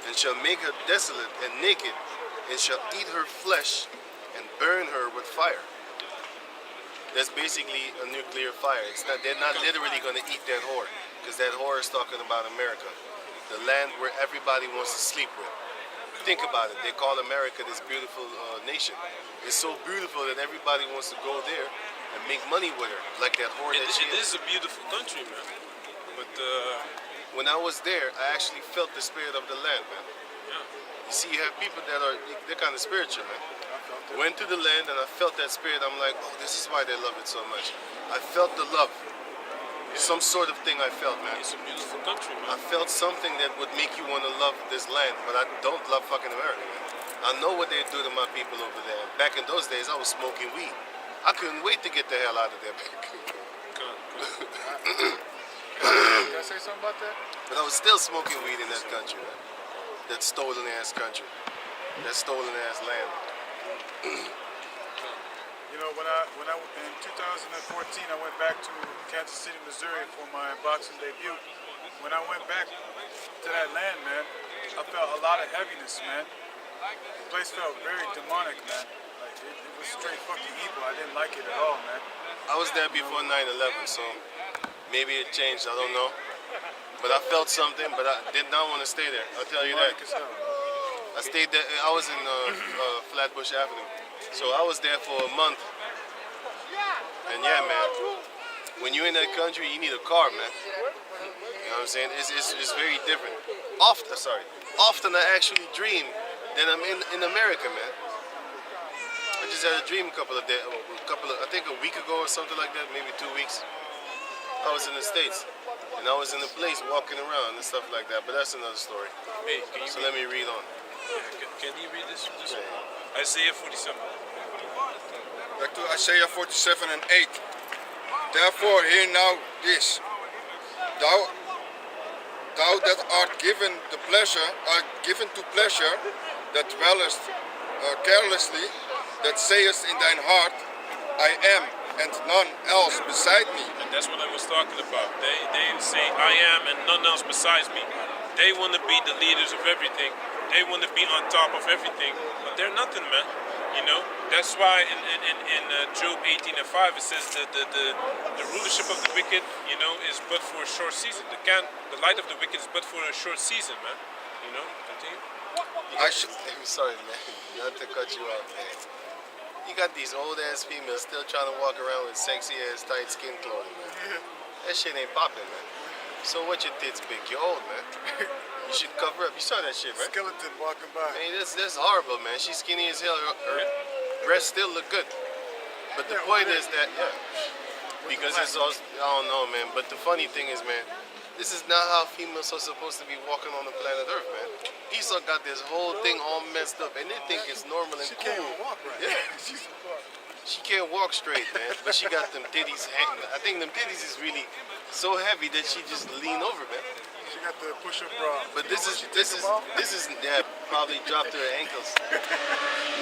and shall make her desolate and naked, and shall eat her flesh, and burn her with fire. That's basically a nuclear fire. They're not literally going to eat that whore, because that whore is talking about America, the land where everybody wants to sleep with. Think about it. They call America this beautiful nation. It's so beautiful that everybody wants to go there and make money with her, like that whore that she It is. is a beautiful country, man. But When I was there, I actually felt the spirit of the land, man. yeah. You see, you have people that they're kind of spiritual, man. Went to the land and I felt that spirit. I'm like, oh, this is why they love it so much. I felt the love. Some sort of thing I felt, man. It's a beautiful country, I man. felt something that would make you want to love this land, but I don't love fucking America, man. I know what they do to my people over there. Back in those days, I was smoking weed. I couldn't wait to get the hell out of there. Can I say something about that? But I was still smoking weed in that country, man. That stolen ass country. That stolen ass land. You know, when I in 2014, I went back to Kansas City, Missouri for my boxing debut. When I went back to that land, man, I felt a lot of heaviness, man. The place felt very demonic, man. Like it was straight fucking evil. I didn't like it at all, man. I was there before 9/11, so maybe it changed. I don't know. But I felt something, but I did not want to stay there. I'll tell you that. Demonic as hell. I stayed there. I was in Flatbush Avenue, so I was there for a month. And yeah, man, when you're in that country, you need a car, man. You know what I'm saying? It's very different. Often I actually dream that I'm in America, man. I just had a dream I think a week ago or something like that, maybe 2 weeks. I was in the States, and I was in a place walking around and stuff like that. But that's another story. Hey, can you So let me read on. can you read this one? Isaiah 47. Back to Isaiah 47 and 8. Therefore hear now this. Thou that art given to pleasure, that dwellest carelessly, that sayest in thine heart, I am, and none else beside me. And that's what I was talking about. They say I am and none else besides me. They want to be the leaders of everything. They want to be on top of everything, but they're nothing, man. You know, that's why in Job 18 and 5 it says that the rulership of the wicked, you know, is but for a short season. The light of the wicked is but for a short season, man. You know, continue. I'm sorry, man. Not to cut you off, man. You got these old ass females still trying to walk around with sexy ass tight skin clothing, man. That shit ain't popping, man. So what your tits big? You're old, man. You should cover up. You saw that shit, right? Skeleton walking by. Man, that's horrible, man. She's skinny as hell. Her breasts still look good. But the point is that, yeah, because it's also, I don't know, man. But the funny thing is, man, this is not how females are supposed to be walking on the planet Earth, man. Esau got this whole thing all messed up, and they think it's normal and She cool. can't even walk right. Yeah. She's She can't walk straight, man. But she got them titties hanging. I think them titties is really so heavy that she just lean over, man. She got the push-up bra. But this is yeah, probably dropped her ankles.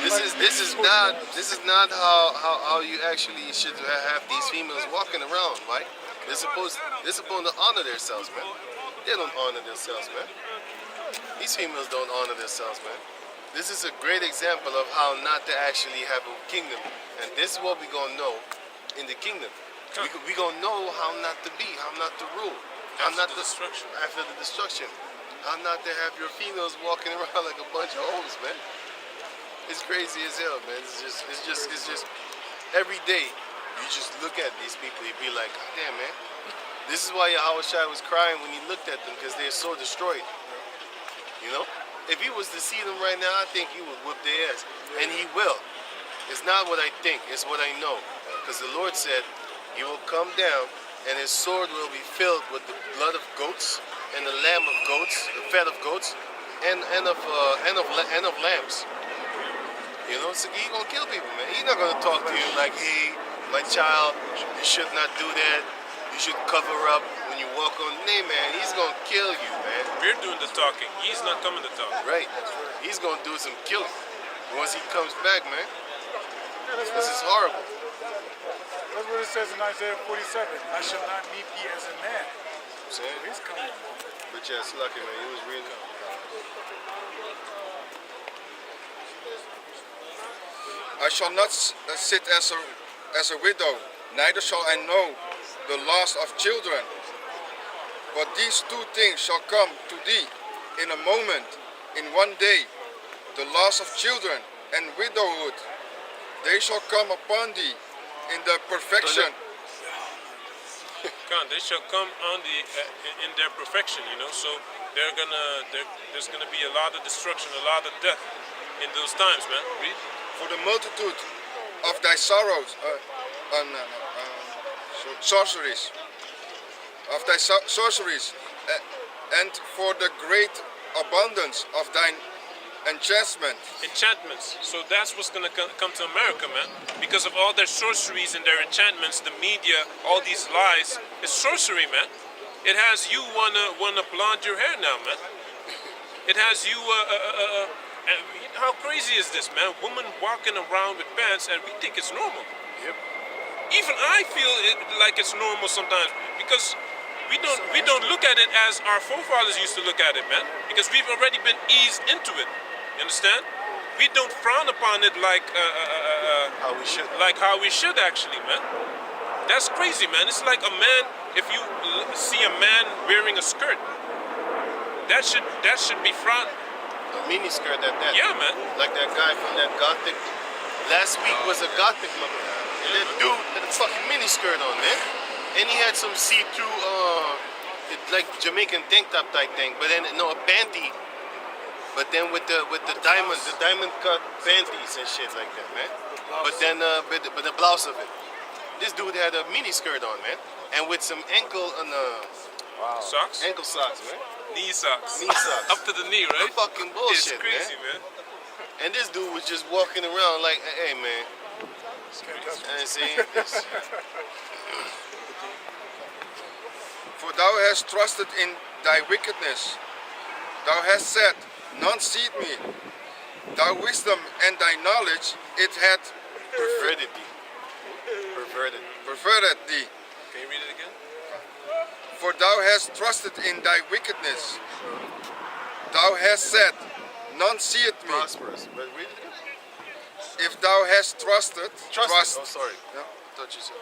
This is not how you actually should have these females walking around, right? They're supposed to honor themselves, man. They don't honor themselves, man. These females don't honor themselves, man. This is a great example of how not to actually have a kingdom, and this is what we gonna know in the kingdom. We gonna know how not to be, how not to rule, how not to after the destruction, how not to have your females walking around like a bunch of hoes, man. It's crazy as hell, man. It's just every day you just look at these people, you be like, God damn, man. This is why Yahushua was crying when he looked at them, because they're so destroyed. You know? If he was to see them right now, I think he would whip their ass. And he will. It's not what I think, it's what I know. Because the Lord said, he will come down and his sword will be filled with the blood of goats and the lamb of goats, the fat of goats, end of lamps. You know, so he gonna kill people, man. He's not gonna talk to you like, hey, my child, you should not do that. You should cover up when you walk on. Nay, man, he's gonna kill you, man. We're doing the talking. He's not coming to talk. Right. He's gonna do some killing. Once he comes back, man. This is horrible. That's what it says in Isaiah 47. I shall not meet thee as a man. Saying? He's coming. But yeah, it's lucky, man. He was reading. I shall not sit as a widow, neither shall I know the loss of children. But these two things shall come to thee in a moment, in one day, the loss of children and widowhood. They shall come upon thee in the perfection. They shall come on in their perfection, you know. So there's gonna be a lot of destruction, a lot of death in those times, man. Read. For the multitude of thy sorrows, sorceries, and for the great abundance of thine enchantments. So that's what's gonna come to America, man. Because of all their sorceries and their enchantments, the media, all these lies, it's sorcery, man. It has you wanna blonde your hair now, man. It has you how crazy is this, man? Woman walking around with pants, and we think it's normal. Yep. Even I feel it like it's normal sometimes because we don't look at it as our forefathers used to look at it, man. Because we've already been eased into it. You understand? We don't frown upon it like How we should. like how we should actually, man. That's crazy, man. It's like a man. If you see a man wearing a skirt, that should be frowned. A mini skirt at that. Yeah, man. Like that guy from that Gothic. Last week was a Gothic mother. And that dude had a fucking mini skirt on, man. And he had some see-through, like Jamaican tank top type thing, but then no, a panty. But then with the diamond cut panties and shit like that, man. But then but the blouse of it. This dude had a mini skirt on, man, and with some ankle Socks? ankle socks, man. Knee socks. Knee socks. Up to the knee, right? Fucking bullshit, It's crazy, man. man. And this dude was just walking around like, hey, man. And see, For thou hast trusted in thy wickedness. Thou hast said, none seeth me. Thy wisdom and thy knowledge, it hath perverted thee. perverted thee. Can you read it again? For thou hast trusted in thy wickedness. Thou hast said, none seeth me. Prosperous. But read it again. If thou hast trusted, trust. Oh, sorry. Yeah. Thought you said.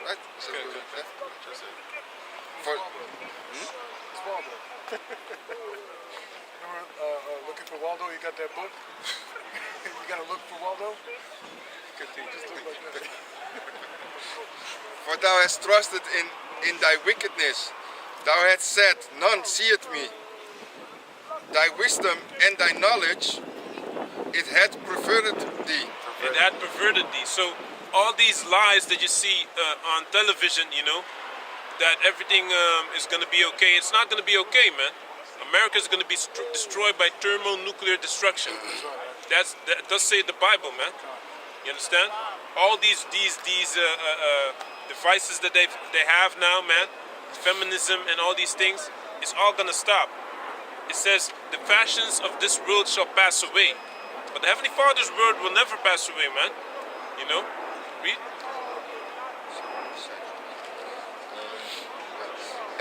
Right? So Okay, good, okay. yeah. Just said. For, It's Waldo. Remember looking for Waldo? You got that book? You gotta look for Waldo? Just look like that. for thou hast trusted in thy wickedness. Thou hast said, none seeth me. Thy wisdom and thy knowledge, it hath perverted thee. And that perverted thee. So all these lies that you see on television, you know, that everything is going to be okay. It's not going to be okay, man. America is going to be destroyed by thermonuclear destruction. That does say the Bible, man. You understand? All these devices that they have now, man, feminism and all these things, it's all going to stop. It says the fashions of this world shall pass away, but the Heavenly Father's word will never pass away, man. You know? Read.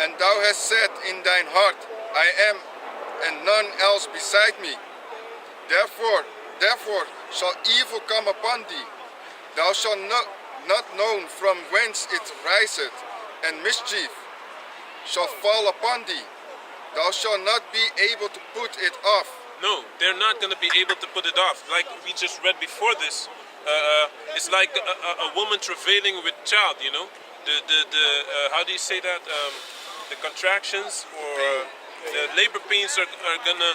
And thou hast said in thine heart, I am, and none else beside me. Therefore shall evil come upon thee. Thou shalt not know from whence it riseth, and mischief shall fall upon thee. Thou shalt not be able to put it off. No, they're not going to be able to put it off. Like we just read before this, it's like a woman travailing with child, you know? The how do you say that? The contractions or the labor pains are going to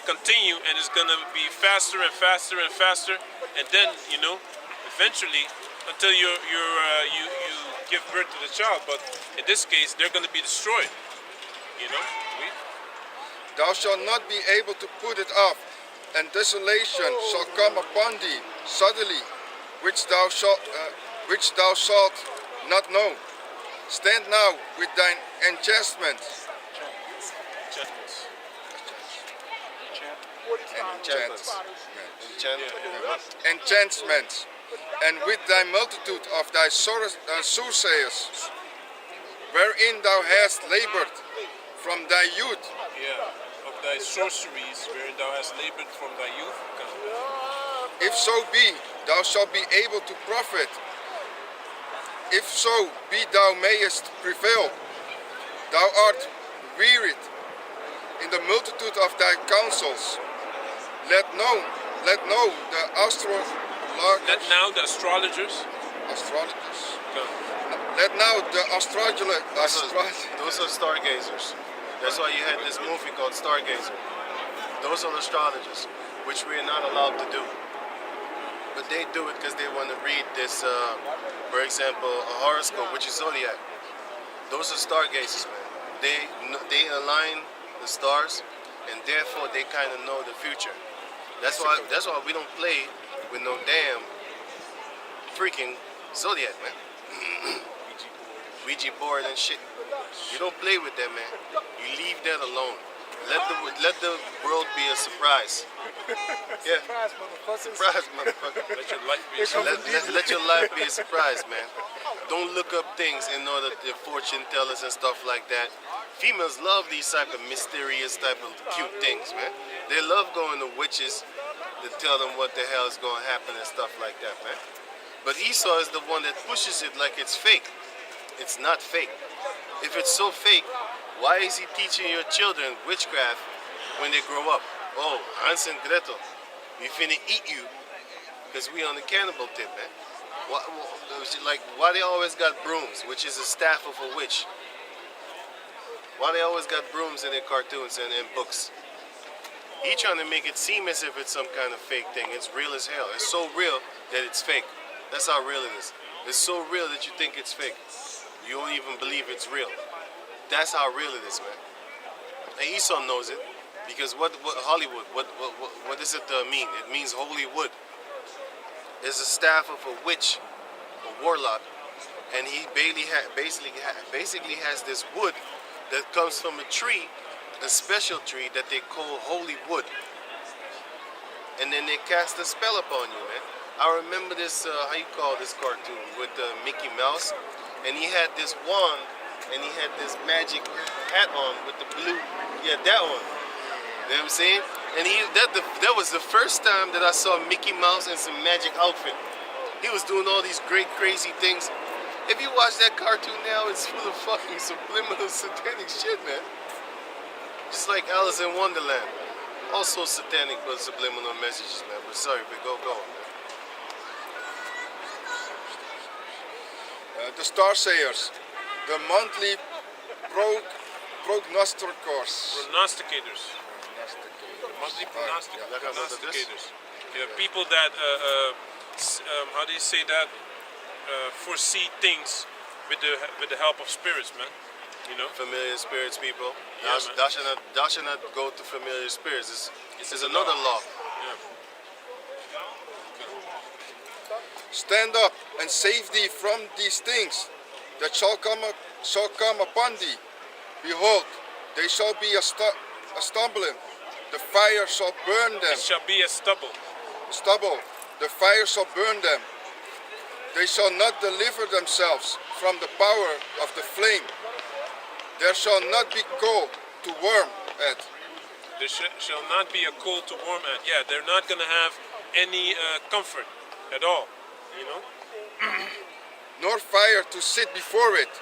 continue, and it's going to be faster and faster and faster. And then, you know, eventually, until you give birth to the child. But in this case, they're going to be destroyed, you know? thou shalt not be able to put it off, and desolation shall come upon thee suddenly, which thou shalt not know. Stand now with thine enchantments. Enchantments, and with thy multitude of thy soothsayers, wherein thou hast labored from thy youth. Yeah, of thy sorceries, wherein thou hast labored from thy youth. If so be, thou shalt be able to profit. If so be thou mayest prevail. Thou art wearied in the multitude of thy counsels. Let now the astrologers. Let now the astrologers. Let now the Those are stargazers. That's why you had this movie called Stargazer. Those are astrologers, which we are not allowed to do. But they do it because they want to read this, for example, a horoscope, which is zodiac. Those are stargazers, man. They align the stars, and therefore they kind of know the future. That's why we don't play with no damn freaking zodiac, man. Ouija board and shit. You don't play with that, man. You leave that alone. Let the world be a surprise. Yeah. Surprise, motherfucker. Let your life be a surprise. Let your life be a surprise, man. Don't look up things in order to fortune tellers and stuff like that. Females love these type of mysterious type of cute things, man. They love going to witches to tell them what the hell is going to happen and stuff like that, man. But Esau is the one that pushes it like it's fake. It's not fake. If it's so fake, why is he teaching your children witchcraft when they grow up? Oh, Hans and Gretel, we finna eat you because we on the cannibal tip, man. Why they always got brooms, which is a staff of a witch? Why they always got brooms in their cartoons and in books? He trying to make it seem as if it's some kind of fake thing. It's real as hell. It's so real that it's fake. That's how real it is. It's so real that you think it's fake. You don't even believe it's real. That's how real it is, man. And Esau knows it, because what Hollywood, what does it mean? It means holy wood. It's a staff of a witch, a warlock, and he basically has this wood that comes from a tree, a special tree that they call holy wood. And then they cast a spell upon you, man. I remember this, how you call this cartoon, with Mickey Mouse, and he had this wand, and he had this magic hat on with the blue, yeah, that one. You know what I'm saying? And that was the first time that I saw Mickey Mouse in some magic outfit. He was doing all these great crazy things. If you watch that cartoon now, it's full of fucking subliminal satanic shit, man. Just like Alice in Wonderland. Also satanic but subliminal messages, man. But sorry, but go on. The Starsayers, the monthly prognosticators. Monthly prognosticators. Yeah, people that, how do you say that? Foresee things with the help of spirits, man. You know? Familiar spirits, people. Yeah, Thou shalt not go to familiar spirits. This is another law. Yeah. Stand up and save thee from these things that shall come upon thee. Behold, they shall be a stumbling. The fire shall burn them. It shall be a stubble. The fire shall burn them. They shall not deliver themselves from the power of the flame. There shall not be coal to warm at. There shall not be a coal to warm at. Yeah, they're not going to have any comfort at all, you know? Nor fire to sit before it.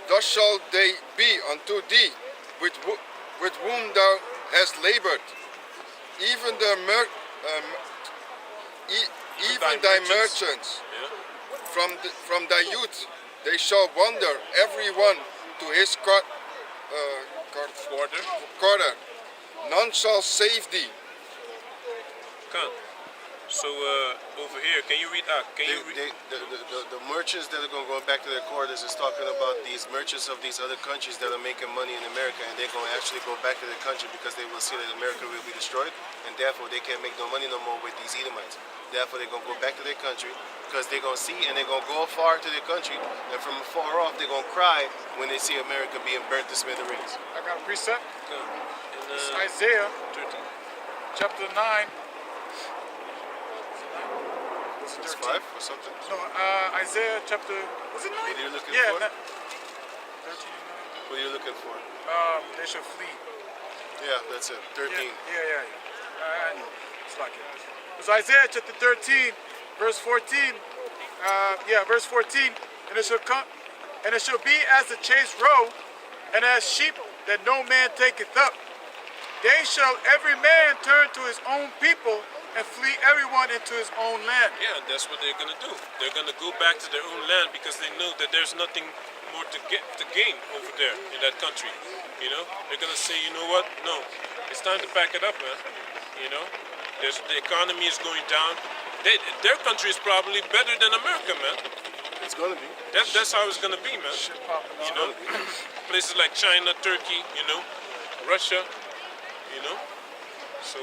Thus shall they be unto thee, with whom thou hast labored. Even thy merchants. Yeah. From thy youth they shall wander, every one to his quarter. None shall save thee. So over here, can you read? Can you read? The merchants that are going back to their quarters is talking about these merchants of these other countries that are making money in America, and they're going to actually go back to their country because they will see that America will be destroyed, and therefore they can't make no money no more with these Edomites. Therefore they're going to go back to their country because they're going to see, and they're going to go far to their country, and from afar off they're going to cry when they see America being burnt to smithereens. I got a precept. In, It's Isaiah 13. chapter 9. Was it It's 13? 5 or something. No, Isaiah chapter, was it 9? What are you looking Yeah, for? 13 and 9. What are you looking for? They shall flee. Yeah, that's it. 13. Yeah. It's like it. It's Isaiah chapter 13, verse 14. Verse 14. And it shall come, and it shall be as the chased roe, and as sheep that no man taketh up. They shall every man turn to his own people, and flee everyone into his own land. Yeah, and that's what they're gonna do. They're gonna go back to their own land because they know that there's nothing more to gain over there in that country. You know, they're gonna say, you know what? No, it's time to pack it up, man. You know, the economy is going down. Their country is probably better than America, man. It's going to be. That's how it's gonna be, man. Shit popping You off. know, places like China, Turkey, you know, Russia, you know. So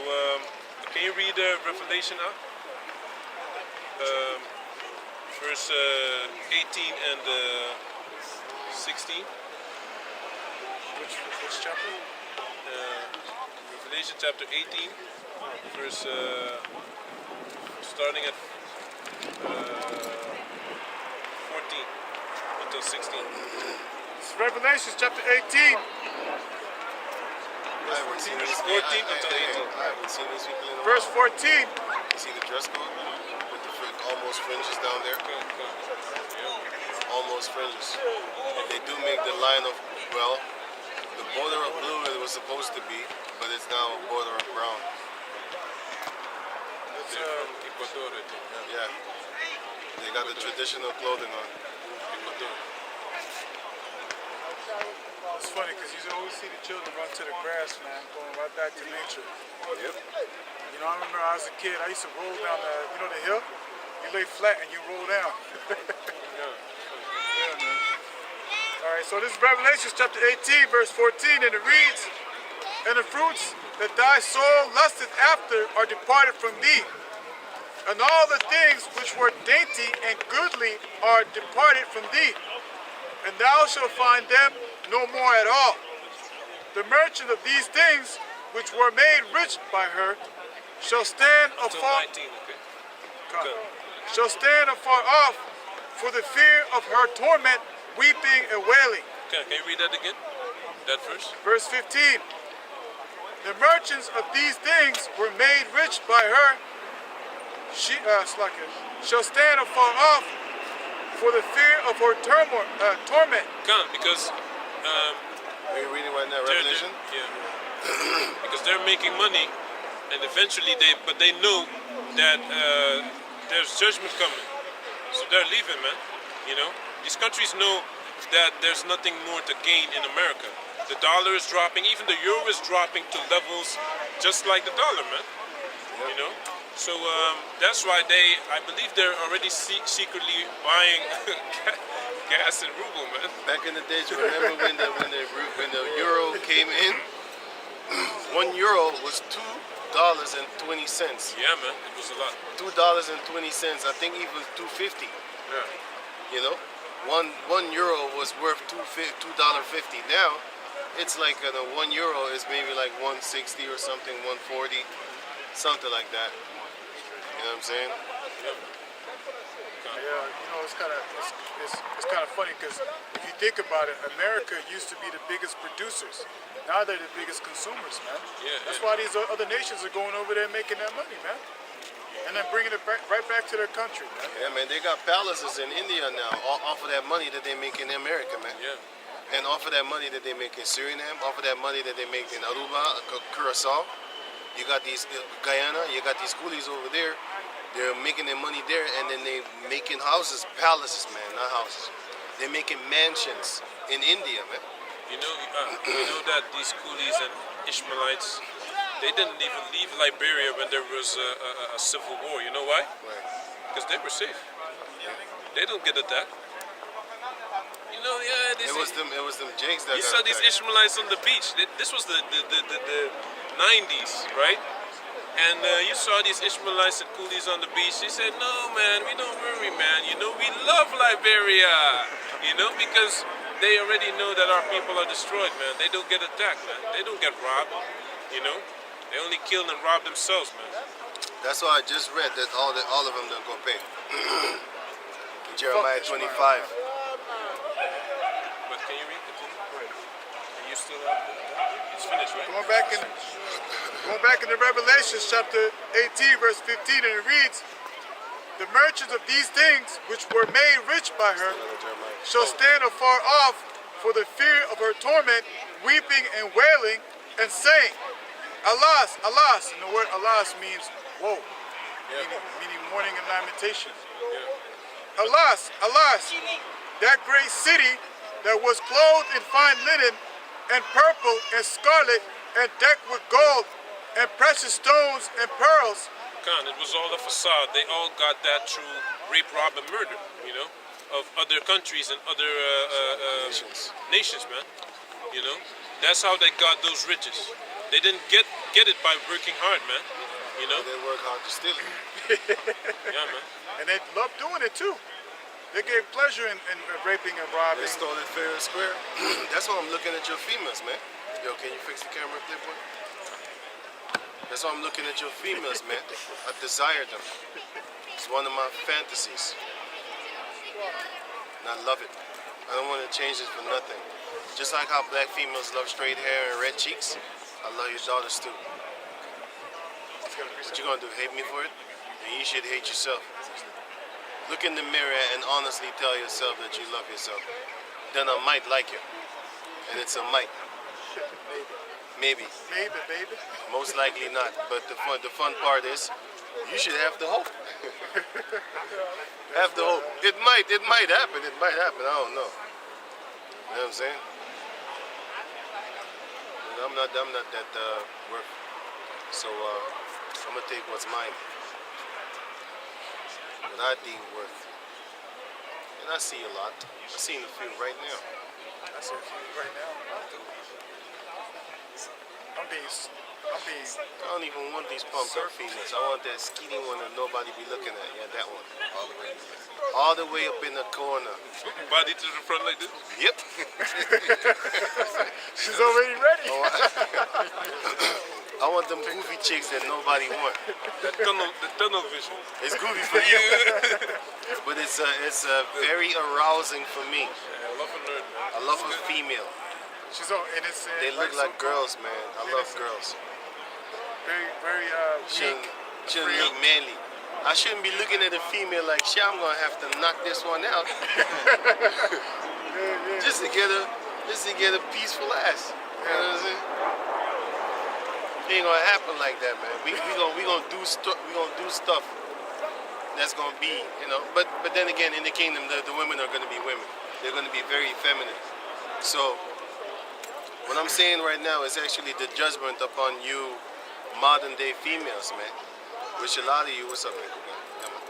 can you read Revelation out? Verse 18 and 16. Which chapter? Revelation chapter 18, verse starting at 14 until 16. It's Revelation chapter 18. I haven't seen this. 14 until 18. I haven't seen this weekly in a Verse while. 14. You see the dress code with the almost fringes down there? Almost fringes. They do make the line of, well, the border of blue it was supposed to be, but it's now a border of brown. It's, Ecuador, I think. Yeah. They got the traditional clothing on. Ecuador. it's funny because you always see the children run to the grass, man, going right back to nature. Yep. You know, I remember I was a kid, I used to roll down the hill. You lay flat and you roll down. Yeah, man. All right, so this is Revelation chapter 18, verse 14, and it reads, and the fruits that thy soul lusteth after are departed from thee, and all the things which were dainty and goodly are departed from thee, and thou shalt find them no more at all. The merchant of these things which were made rich by her shall stand Until afar, 19, okay? shall stand afar off for the fear of her torment, weeping and wailing. Okay, can you read that again? That verse? Verse 15. The merchants of these things were made rich by her. She shall stand afar off for the fear of her torment. Because Are you reading right now, Revelation? because they're making money, and eventually they know that there's judgment coming, so they're leaving, man. You know, these countries know that there's nothing more to gain in America. The dollar is dropping, even the euro is dropping to levels just like the dollar, man. You know, so that's why I believe they're already secretly buying gas and ruble, man. Back in the days, you remember when the euro came in? 1 euro was $2.20. Yeah, man, it was a lot. $2.20. I think even $2.50. Yeah. You know, one euro was worth $2.50. Now, it's like 1 euro is maybe like 160 or something, 140, something like that. You know what I'm saying? Yeah, you know, it's kind of funny because if you think about it, America used to be the biggest producers. Now they're the biggest consumers, man. Yeah, That's why these other nations are going over there making that money, man, and then bringing it right back to their country, man. Yeah, man, they got palaces in India now off of that money that they make in America, man. Yeah. And off of that money that they make in Suriname, off of that money that they make in Aruba, Curacao. You got these Guyana, you got these coolies over there. They're making their money there, and then they making houses, palaces, man, not houses. They're making mansions in India, man. You know that these coolies and Ishmaelites, They didn't even leave Liberia when there was a civil war. You know why? Right. Because they were safe. They don't get attacked. You know, yeah. They It was them Jakes that You got saw these attacked. Ishmaelites on the beach. This was the 90s, right? And you saw these Ishmaelites and coolies on the beach. They said, "No, man, we don't worry, man. You know, we love Liberia. You know, because they already know that our people are destroyed, man. They don't get attacked, man. They don't get robbed. You know, they only kill and rob themselves, man." That's why I just read that all of them don't go pay. Jeremiah 25. But can you read it? Are you still up? It's finished, right? Going back in the Revelations chapter 18, verse 15, and it reads, "The merchants of these things which were made rich by her shall stand afar off for the fear of her torment, weeping and wailing, and saying, Alas, alas." And the word alas means woe, meaning mourning and lamentation. Alas, alas, that great city that was clothed in fine linen and purple and scarlet and decked with gold and precious stones and pearls. Khan, it was all a facade. They all got that through rape, rob, and murder, you know, of other countries and other nations, man. You know, that's how they got those riches. They didn't get it by working hard, man. You know? They work hard to steal it. Yeah, man. And they love doing it too. They gave pleasure in raping and robbing. They stole it fair and square. That's why I'm looking at your females, man. Yo, can you fix the camera, Clipboard? That's why I'm looking at your females, man. I desire them. It's one of my fantasies. And I love it. I don't want to change it for nothing. Just like how black females love straight hair and red cheeks, I love your daughters too. What you gonna do, hate me for it? Then you should hate yourself. Look in the mirror and honestly tell yourself that you love yourself. Then I might like you. And it's a might. Maybe. Maybe, baby. Most likely not. But the fun part is, you should have the hope. Have the hope. It might happen. It might happen. I don't know. You know what I'm saying? I'm not that worth. So I'm gonna take what's mine. What I deem worth. And I see a lot. I've seen a few right now. I see you right now. I'm being. I don't even want these pumped up females. I want that skinny one that nobody be looking at. Yeah, that one. All the way up in the corner. Body to the front like this. Yep. She's already ready. I want them goofy chicks that nobody want. The tunnel vision. It's goofy for you, but it's very arousing for me. Yeah, I love a nerd, man. I love a female. She's on, and it's. They look like girls, man. I love girls. Very Shouldn't look manly. I shouldn't be looking at a female like, shit, I'm gonna have to knock this one out. Just to get a peaceful ass. You know what I'm saying? It ain't gonna happen like that, man. We gonna do stuff that's gonna be, you know. But then again, in the kingdom, the women are gonna be women. They're gonna be very feminine. So what I'm saying right now is actually the judgment upon you modern day females, man. Which a lot of you, what's up, man? Yeah, man.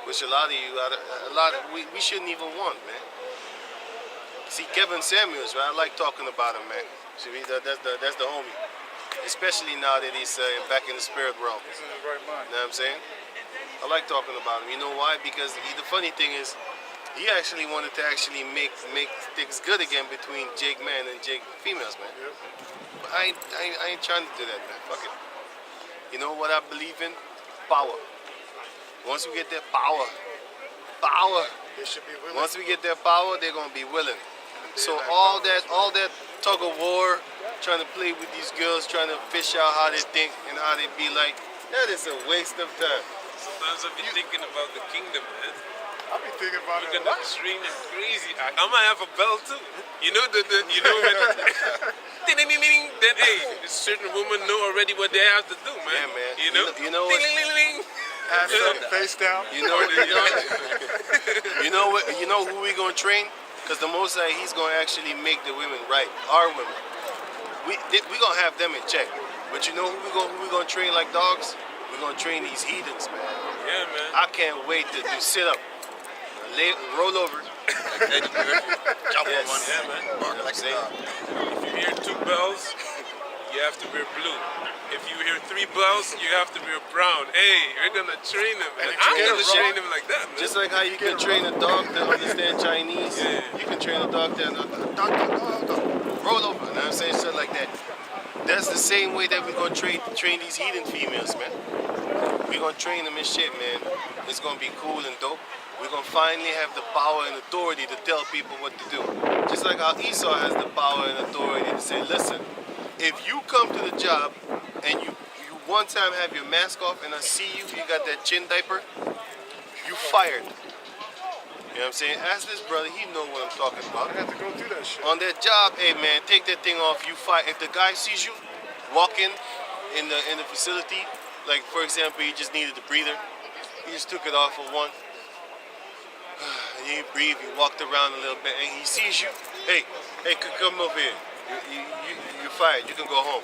Which a lot of you, we shouldn't even want, man. See, Kevin Samuels, man, I like talking about him, man. See, that's the homie. Especially now that he's back in the spirit realm. He's in his right mind. You know what I'm saying? I like talking about him. You know why? Because the funny thing is, he actually wanted to actually make things good again between Jake man and Jake females, man. Yep. But I ain't trying to do that, man. Fuck it. You know what I believe in? Power. Once we get that power, They should be willing. once we get that power, they're gonna be willing. So all that tug of war, trying to play with these girls, trying to fish out how they think and how they be like, that is a waste of time. Sometimes I be thinking about the kingdom, man. I'll be thinking about You're it a gonna lot. train them crazy. I'm gonna have a bell too. You know when ding, ding, ding, ding, then hey, a certain women know already what they have to do, man. Yeah, man. You know? You know Ding, what? ding, ding, ding. Ass up, face down. You know what? You know who we gonna train? Because the Most High, He's gonna actually make the women right. Our women. We gonna have them in check. But you know who we gonna train like dogs? We're gonna train these heathens, man. Yeah, man. I can't wait to do sit up, roll over. Jump Yes. on one. Yeah, man. Bark like a Say- dog. If you hear 2 bells, you have to wear blue. If you hear 3 bells, you have to wear brown. Hey, we're gonna train them, man. if you I'm get it gonna wrong- train them like that, man. Just like how you can train a dog to understand Chinese, Yeah. you can train a dog to roll over. You know what I'm saying? Shit like that. That's the same way that we're gonna train these heathen females, man. We're gonna train them and shit, man. It's gonna be cool and dope. We're gonna finally have the power and authority to tell people what to do. Just like how Esau has the power and authority to say, listen, if you come to the job and you one time have your mask off and I see you got that chin diaper, you fired. You know what I'm saying? Ask this brother, he know what I'm talking about. I had to go through that shit. On that job, hey man, take that thing off, you fight. If the guy sees you walking in the facility, like for example, you just needed a breather, you just took it off for one, and you breathe, you walked around a little bit, and he sees you, hey, come over here. You're fired, you can go home.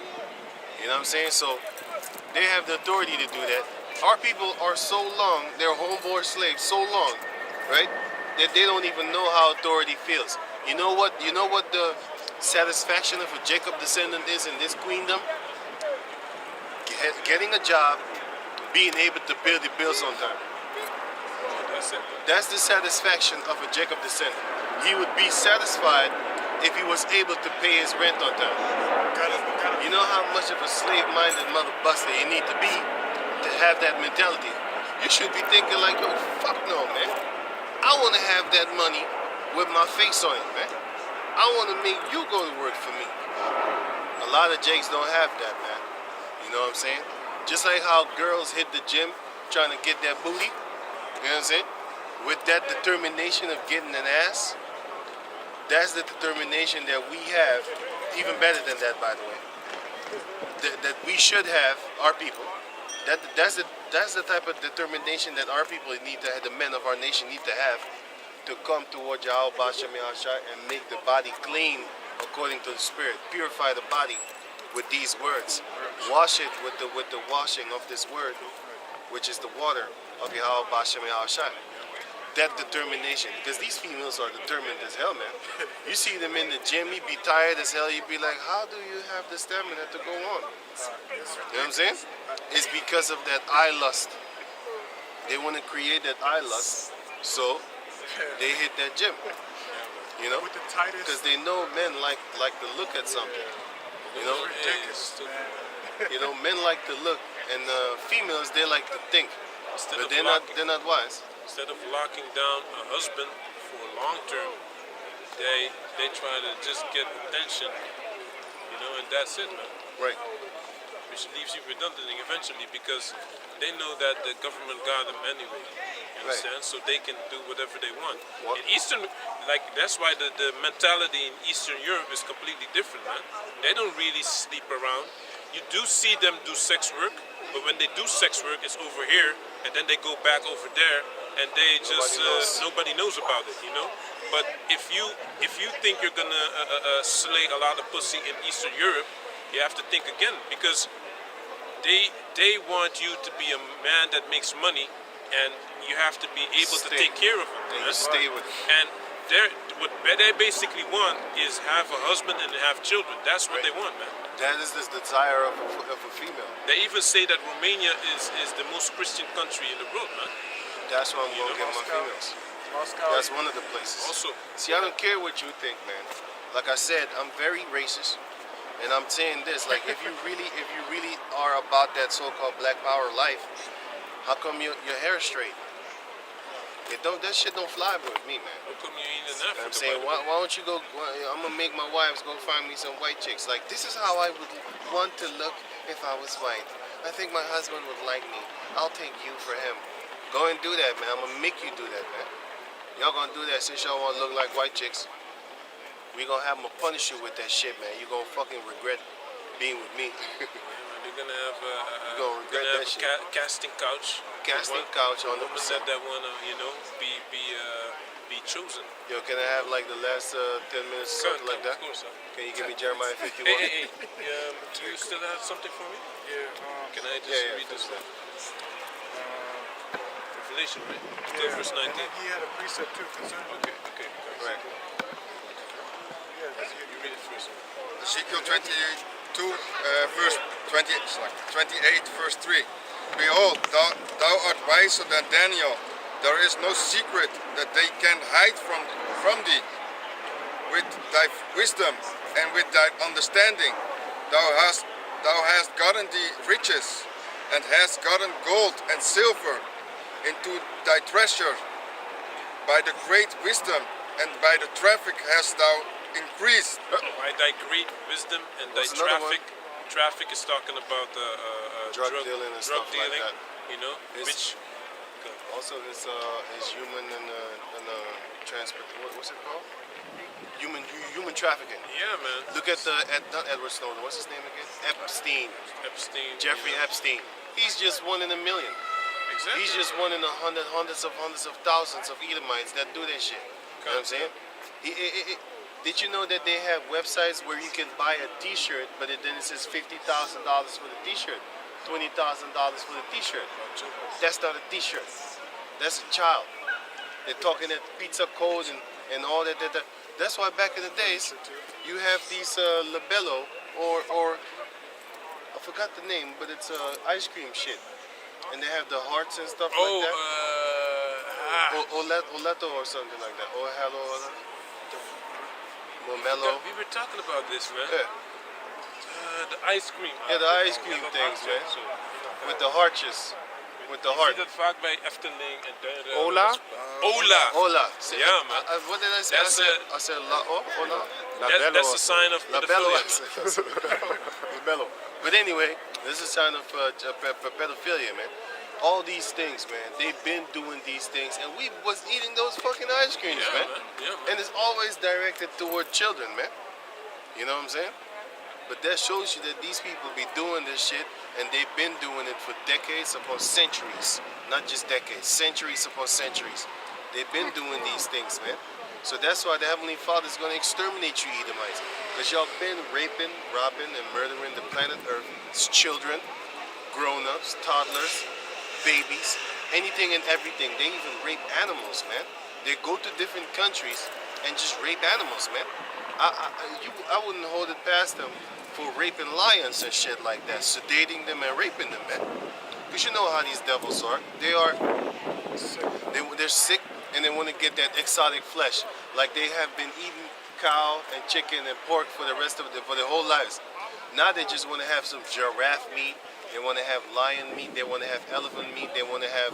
You know what I'm saying? So they have the authority to do that. Our people are so long, they're homeborn slaves so long, right? That they don't even know how authority feels. You know what the satisfaction of a Jacob descendant is in this queendom? Getting a job, being able to pay the bills on time. That's it. That's the satisfaction of a Jacob descendant. He would be satisfied if he was able to pay his rent on time. You know how much of a slave-minded mother buster you need to be to have that mentality. You should be thinking like, yo, fuck no, man. I want to have that money with my face on it, man. I want to make you go to work for me. A lot of Jakes don't have that, man. You know what I'm saying? Just like how girls hit the gym trying to get that booty, you know what I'm saying? With that determination of getting an ass, that's the determination that we have, even better than that, by the way. That we should have, our people. That's the type of determination that our people need to have, the men of our nation need to have, to come toward Yahweh Bashem Yahshua and make the body clean according to the Spirit. Purify the body with these words. Wash it with the washing of this word, which is the water of Yahweh Bashem Yahshua. That determination, because these females are determined as hell, man. You see them in the gym, you be tired as hell, you be like, how do you have the stamina to go on? You know what I'm saying? It's because of that eye lust. They want to create that eye lust, so they hit that gym. You know? With the tightest. Because they know men like to look at something. You know? Ridiculous. You know, men like to look, and females, they like to think. Instead But of they're not wise. Instead of locking down a husband for long term, they try to just get attention, you know, and that's it, man. Right. Which leaves you redundant eventually because they know that the government got them anyway. You understand? So they can do whatever they want. What? In Eastern, like that's why the mentality in Eastern Europe is completely different, man. They don't really sleep around. You do see them do sex work, but when they do sex work, it's over here, and then they go back over there, and they just nobody knows about it, you know. But if you think you're gonna slay a lot of pussy in Eastern Europe, you have to think again because they want you to be a man that makes money, and you have to be able to take care of them. And man. you stay with it. And what they basically want is have a husband and have children. That's what they want, man. That is the desire of a female. They even say that Romania is the most Christian country in the world, man. That's why I'm going to get my Moscow. females. Moscow. That's one of the places. Also, See, I don't care what you think, man. Like I said, I'm very racist, and I'm saying this: like, if you really are about that so-called Black Power life, how come your hair is straight? That shit don't fly with me, man. how come you ain't in You know what Africa? I'm saying, by the way? why don't you go? I'm gonna make my wives go find me some white chicks. Like, this is how I would want to look if I was white. I think my husband would like me. I'll take you for him. Go and do that, man. I'm gonna make you do that, man. Y'all gonna do that since y'all wanna look like white chicks. We gonna have them punish you with that shit, man. You gonna fucking regret being with me. They're gonna have gonna regret gonna that have shit. Casting couch. Casting One- couch women 100%. that wanna, you know, be chosen. Yo, can I have like the last 10 minutes or something like that? Of course, sir. Can you give me Jeremiah 51? Hey. You still have something for me? Yeah. Can I just Yeah, read this finish one? Revelation, right? 12 verse 19. And then he had a precept too concerning. Okay. Right. Yeah, You read it first. Ezekiel 22, verse 28, verse 3. Behold, thou art wiser than Daniel. There is no secret that they can hide from thee. With thy wisdom and with thy understanding, thou hast gotten thee riches, and hast gotten gold and silver into thy treasure. By the great wisdom and by the traffic hast thou increased. By thy great wisdom and thy What's another traffic. Traffic is talking about Drug dealing and stuff like that. You know, It's- which Also, this is human and transport. What's it called? Human trafficking. yeah, man. Look at not Edward Snowden. What's his name again? Epstein. Epstein. Jeffrey you know. Epstein. He's just one in a million. Exactly. He's just one in hundreds of thousands of Edomites that do that shit. You know what I'm saying? Did you know that they have websites where you can buy a T-shirt, but then it says $50,000 for the T-shirt, $20,000 for the T-shirt? That's not a T-shirt. That's a child. They're talking at pizza codes and all that. That's why back in the days, you have these labello or I forgot the name, but it's ice cream shit, and they have the hearts and stuff like that. Oleto or something like that. Or hello, Momelo. We were talking about this, man. Yeah, The ice cream. yeah, the ice cream things, man, with the hearts. With the heart. Zie dat vaak bij Efteling en Duinen. Ola? Ola. Hola. Yeah, man. What did I say? That's I said la oh, hola. That's a sign of Labello. pedophilia. Labello. But anyway, this is a sign of pedophilia, man. All these things, man. They've been doing these things, and we was eating those fucking ice creams, Yeah, man. man. Yeah, man. And it's always directed toward children, man. You know what I'm saying? But that shows you that these people be doing this shit, and they've been doing it for decades upon centuries. Not just decades, centuries upon centuries. They've been doing these things, man. So that's why the Heavenly Father is going to exterminate you Edomites. Because y'all been raping, robbing, and murdering the planet Earth's children, grown-ups, toddlers, babies, anything and everything. They even rape animals, man. They go to different countries and just rape animals, man. I wouldn't hold it past them for raping lions and shit like that, sedating them and raping them, man. Because you know how these devils are. They're sick and they want to get that exotic flesh. Like they have been eating cow and chicken and pork for the rest of for their whole lives. Now they just want to have some giraffe meat. They want to have lion meat. They want to have elephant meat. They want to have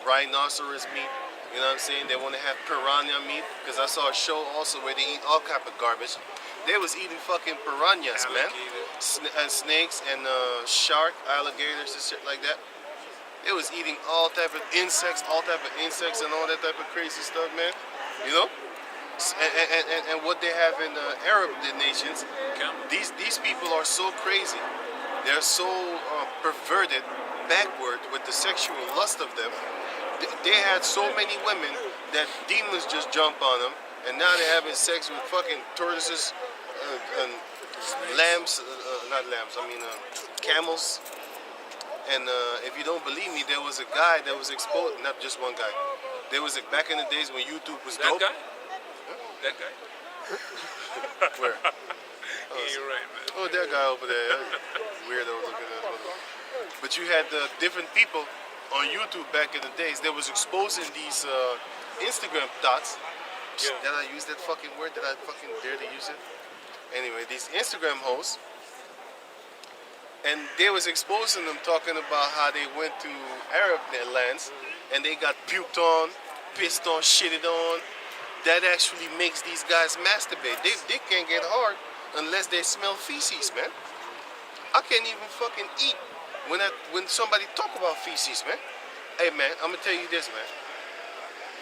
rhinoceros meat. You know what I'm saying? They want to have piranha meat. Because I saw a show also where they eat all type of garbage. They was eating fucking piranhas, man. And snakes and shark, alligators and shit like that. They was eating all type of insects and all that type of crazy stuff, man. You know? And what they have in the Arab nations, these people are so crazy. They're so perverted, backward with the sexual lust of them. They had so many women that demons just jump on them, and now they're having sex with fucking tortoises and lambs, not lambs, I mean camels. And if you don't believe me, there was a guy that was exposed, not just one guy. There was back in the days when YouTube was That dope. guy? That guy? Where? Yeah, you're right, man. Oh, that guy over there, weirdo looking at. But you had different people on YouTube back in the days that was exposing these Instagram thoughts. Yeah. Did I use that fucking word? Did I fucking dare to use it? Anyway, these Instagram hosts, and they was exposing them talking about how they went to Arab lands and they got puked on, pissed on, shitted on. That actually makes these guys masturbate. They can't get hard unless they smell feces, man. I can't even fucking eat when somebody talk about feces, man. Hey, man, I'm gonna tell you this, man.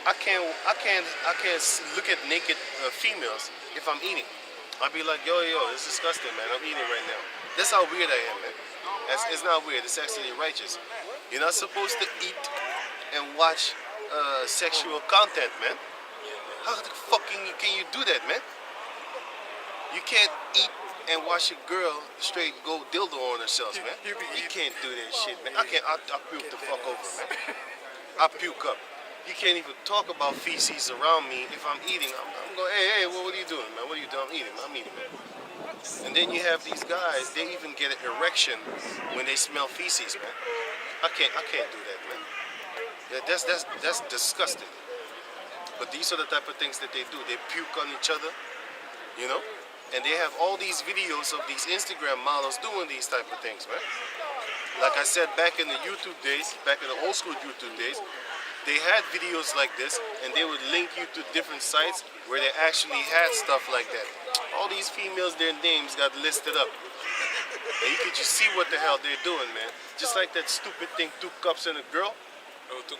I can't look at naked females if I'm eating. I'll be like, yo, it's disgusting, man. I'm eating right now. That's how weird I am, man. It's not weird. It's actually righteous. You're not supposed to eat and watch sexual content, man. How the fuck can you do that, man? You can't eat and watch a girl straight go dildo on herself, man. You be You eating. can't do that shit, man. I can't. I puke the fuck over, man. I puke up. You can't even talk about feces around me if I'm eating. I'm going, hey, what are you doing, man? What are you doing? I'm eating, man. And then you have these guys. They even get an erection when they smell feces, man. I can't do that, man. That's disgusting. But these are the type of things that they do. They puke on each other, you know. And they have all these videos of these Instagram models doing these type of things, man. Like I said, back in the YouTube days, back in the old school YouTube days, they had videos like this, and they would link you to different sites where they actually had stuff like that. All these females, their names got listed up. And you could just see what the hell they're doing, man. Just like that stupid thing, 2 cups and a girl. Oh, two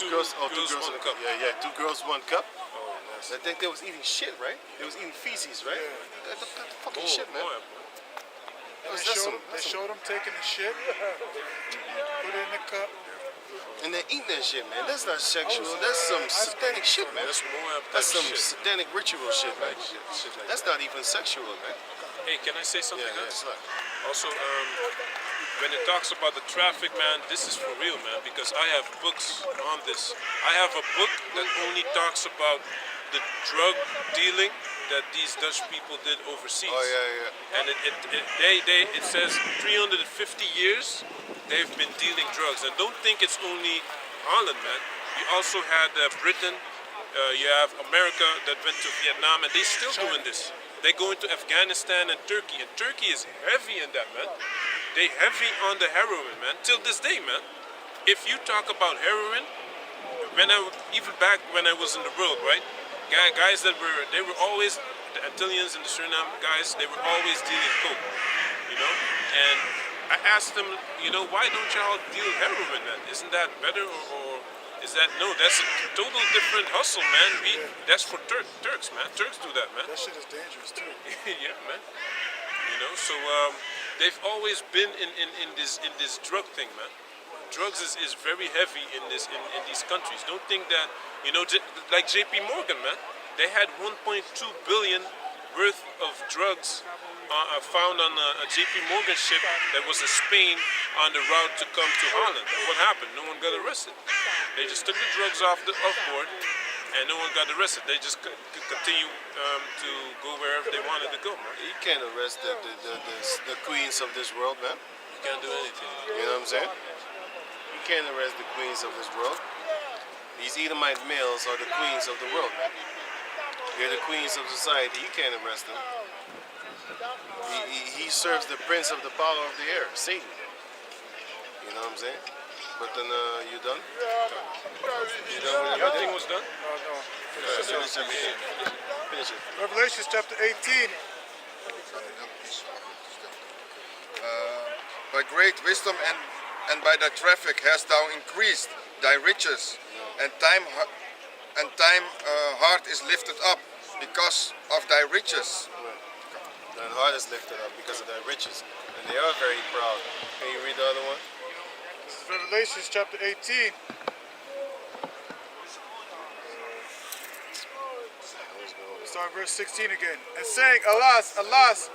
Girls, one cup. Yeah, 2 girls, 1 cup. Oh, nice. I think they was eating shit, right? They was eating feces, right? That's the fucking shit, man. They showed them taking the shit, put it in the cup. And they're eating that shit, man. That's not sexual. That's some satanic shit, man. That's Moab That's type some shit. satanic ritual shit, man. Shit like That's not even sexual, man. Hey, can I say something Yeah, else? it's not. Also, when it talks about the traffic, man, this is for real, man, because I have books on this. I have a book that only talks about the drug dealing that these Dutch people did overseas. Oh, yeah. And it says 350 years they've been dealing drugs. And don't think it's only Holland, man. You also had Britain, you have America that went to Vietnam, and they still doing this. They go into Afghanistan and Turkey is heavy in that, man. They heavy on the heroin, man, till this day, man. If you talk about heroin, even back when I was in the world, right? Guys they were always, the Antilleans and the Suriname guys, they were always dealing coke, you know? And I asked them, you know, why don't y'all deal heroin then? Isn't that better or is that, no, that's a total different hustle, man. That's for Turks, man. Turks do that, man. That shit is dangerous too. Yeah, man. You know, so they've always been in this drug thing, man. Drugs is very heavy in these countries. Don't think that, you know, like JP Morgan, man. They had 1.2 billion worth of drugs found on a JP Morgan ship that was in Spain on the route to come to Holland. What happened? No one got arrested. They just took the drugs off board, and no one got arrested. They just could continue to go wherever they wanted to go, man. You can't arrest the queens of this world, man. You can't do anything. You know what I'm saying? You can't arrest the queens of this world. These Edomite males are the queens of the world, man. They're the queens of society. You can't arrest them. He serves the prince of the power of the air, Satan. You know what I'm saying? But then, you done? You done with Everything everything? was done? No. Finish everything. Finish it. Revelation chapter 18. By great wisdom and by thy traffic hast thou increased thy riches, and time heart is lifted up because of thy riches. Thine heart is lifted up because of thy riches. And they are very proud. Can you read the other one? This is Revelation chapter 18. Start verse 16 again. And saying, Alas, alas,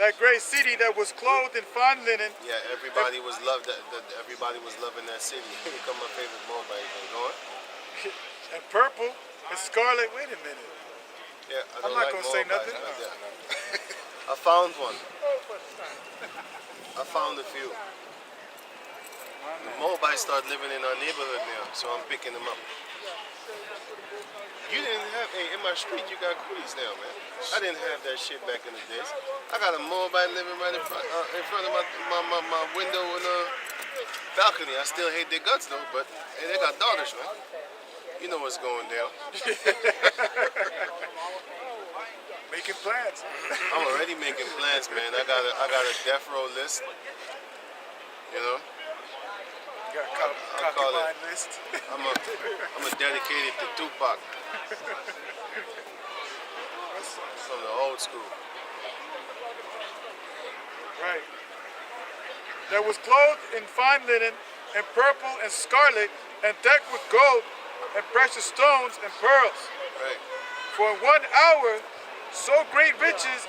that great city that was clothed in fine linen. Yeah, everybody was everybody was loving that city. Become my favorite Moabite. Go on. And purple and scarlet. Wait a minute. Yeah, I I'm don't not like gonna say Moabites nothing. like that. I found one. I found a few. The Moabites start living in our neighborhood now, so I'm picking them up. You didn't have, hey, in my street you got cooties now, man. I didn't have that shit back in the days. I got a Moabite living right in front of my window and balcony. I still hate their guts though, but hey, they got daughters, man. You know what's going down. Making plans. I'm already making plans, man. I got a death row list. You know, You got a I'll call it. concubine list. I'm a dedicated to Tupac from the old school. Right. That was clothed in fine linen and purple and scarlet and decked with gold and precious stones and pearls. Right. For in 1 hour, so great riches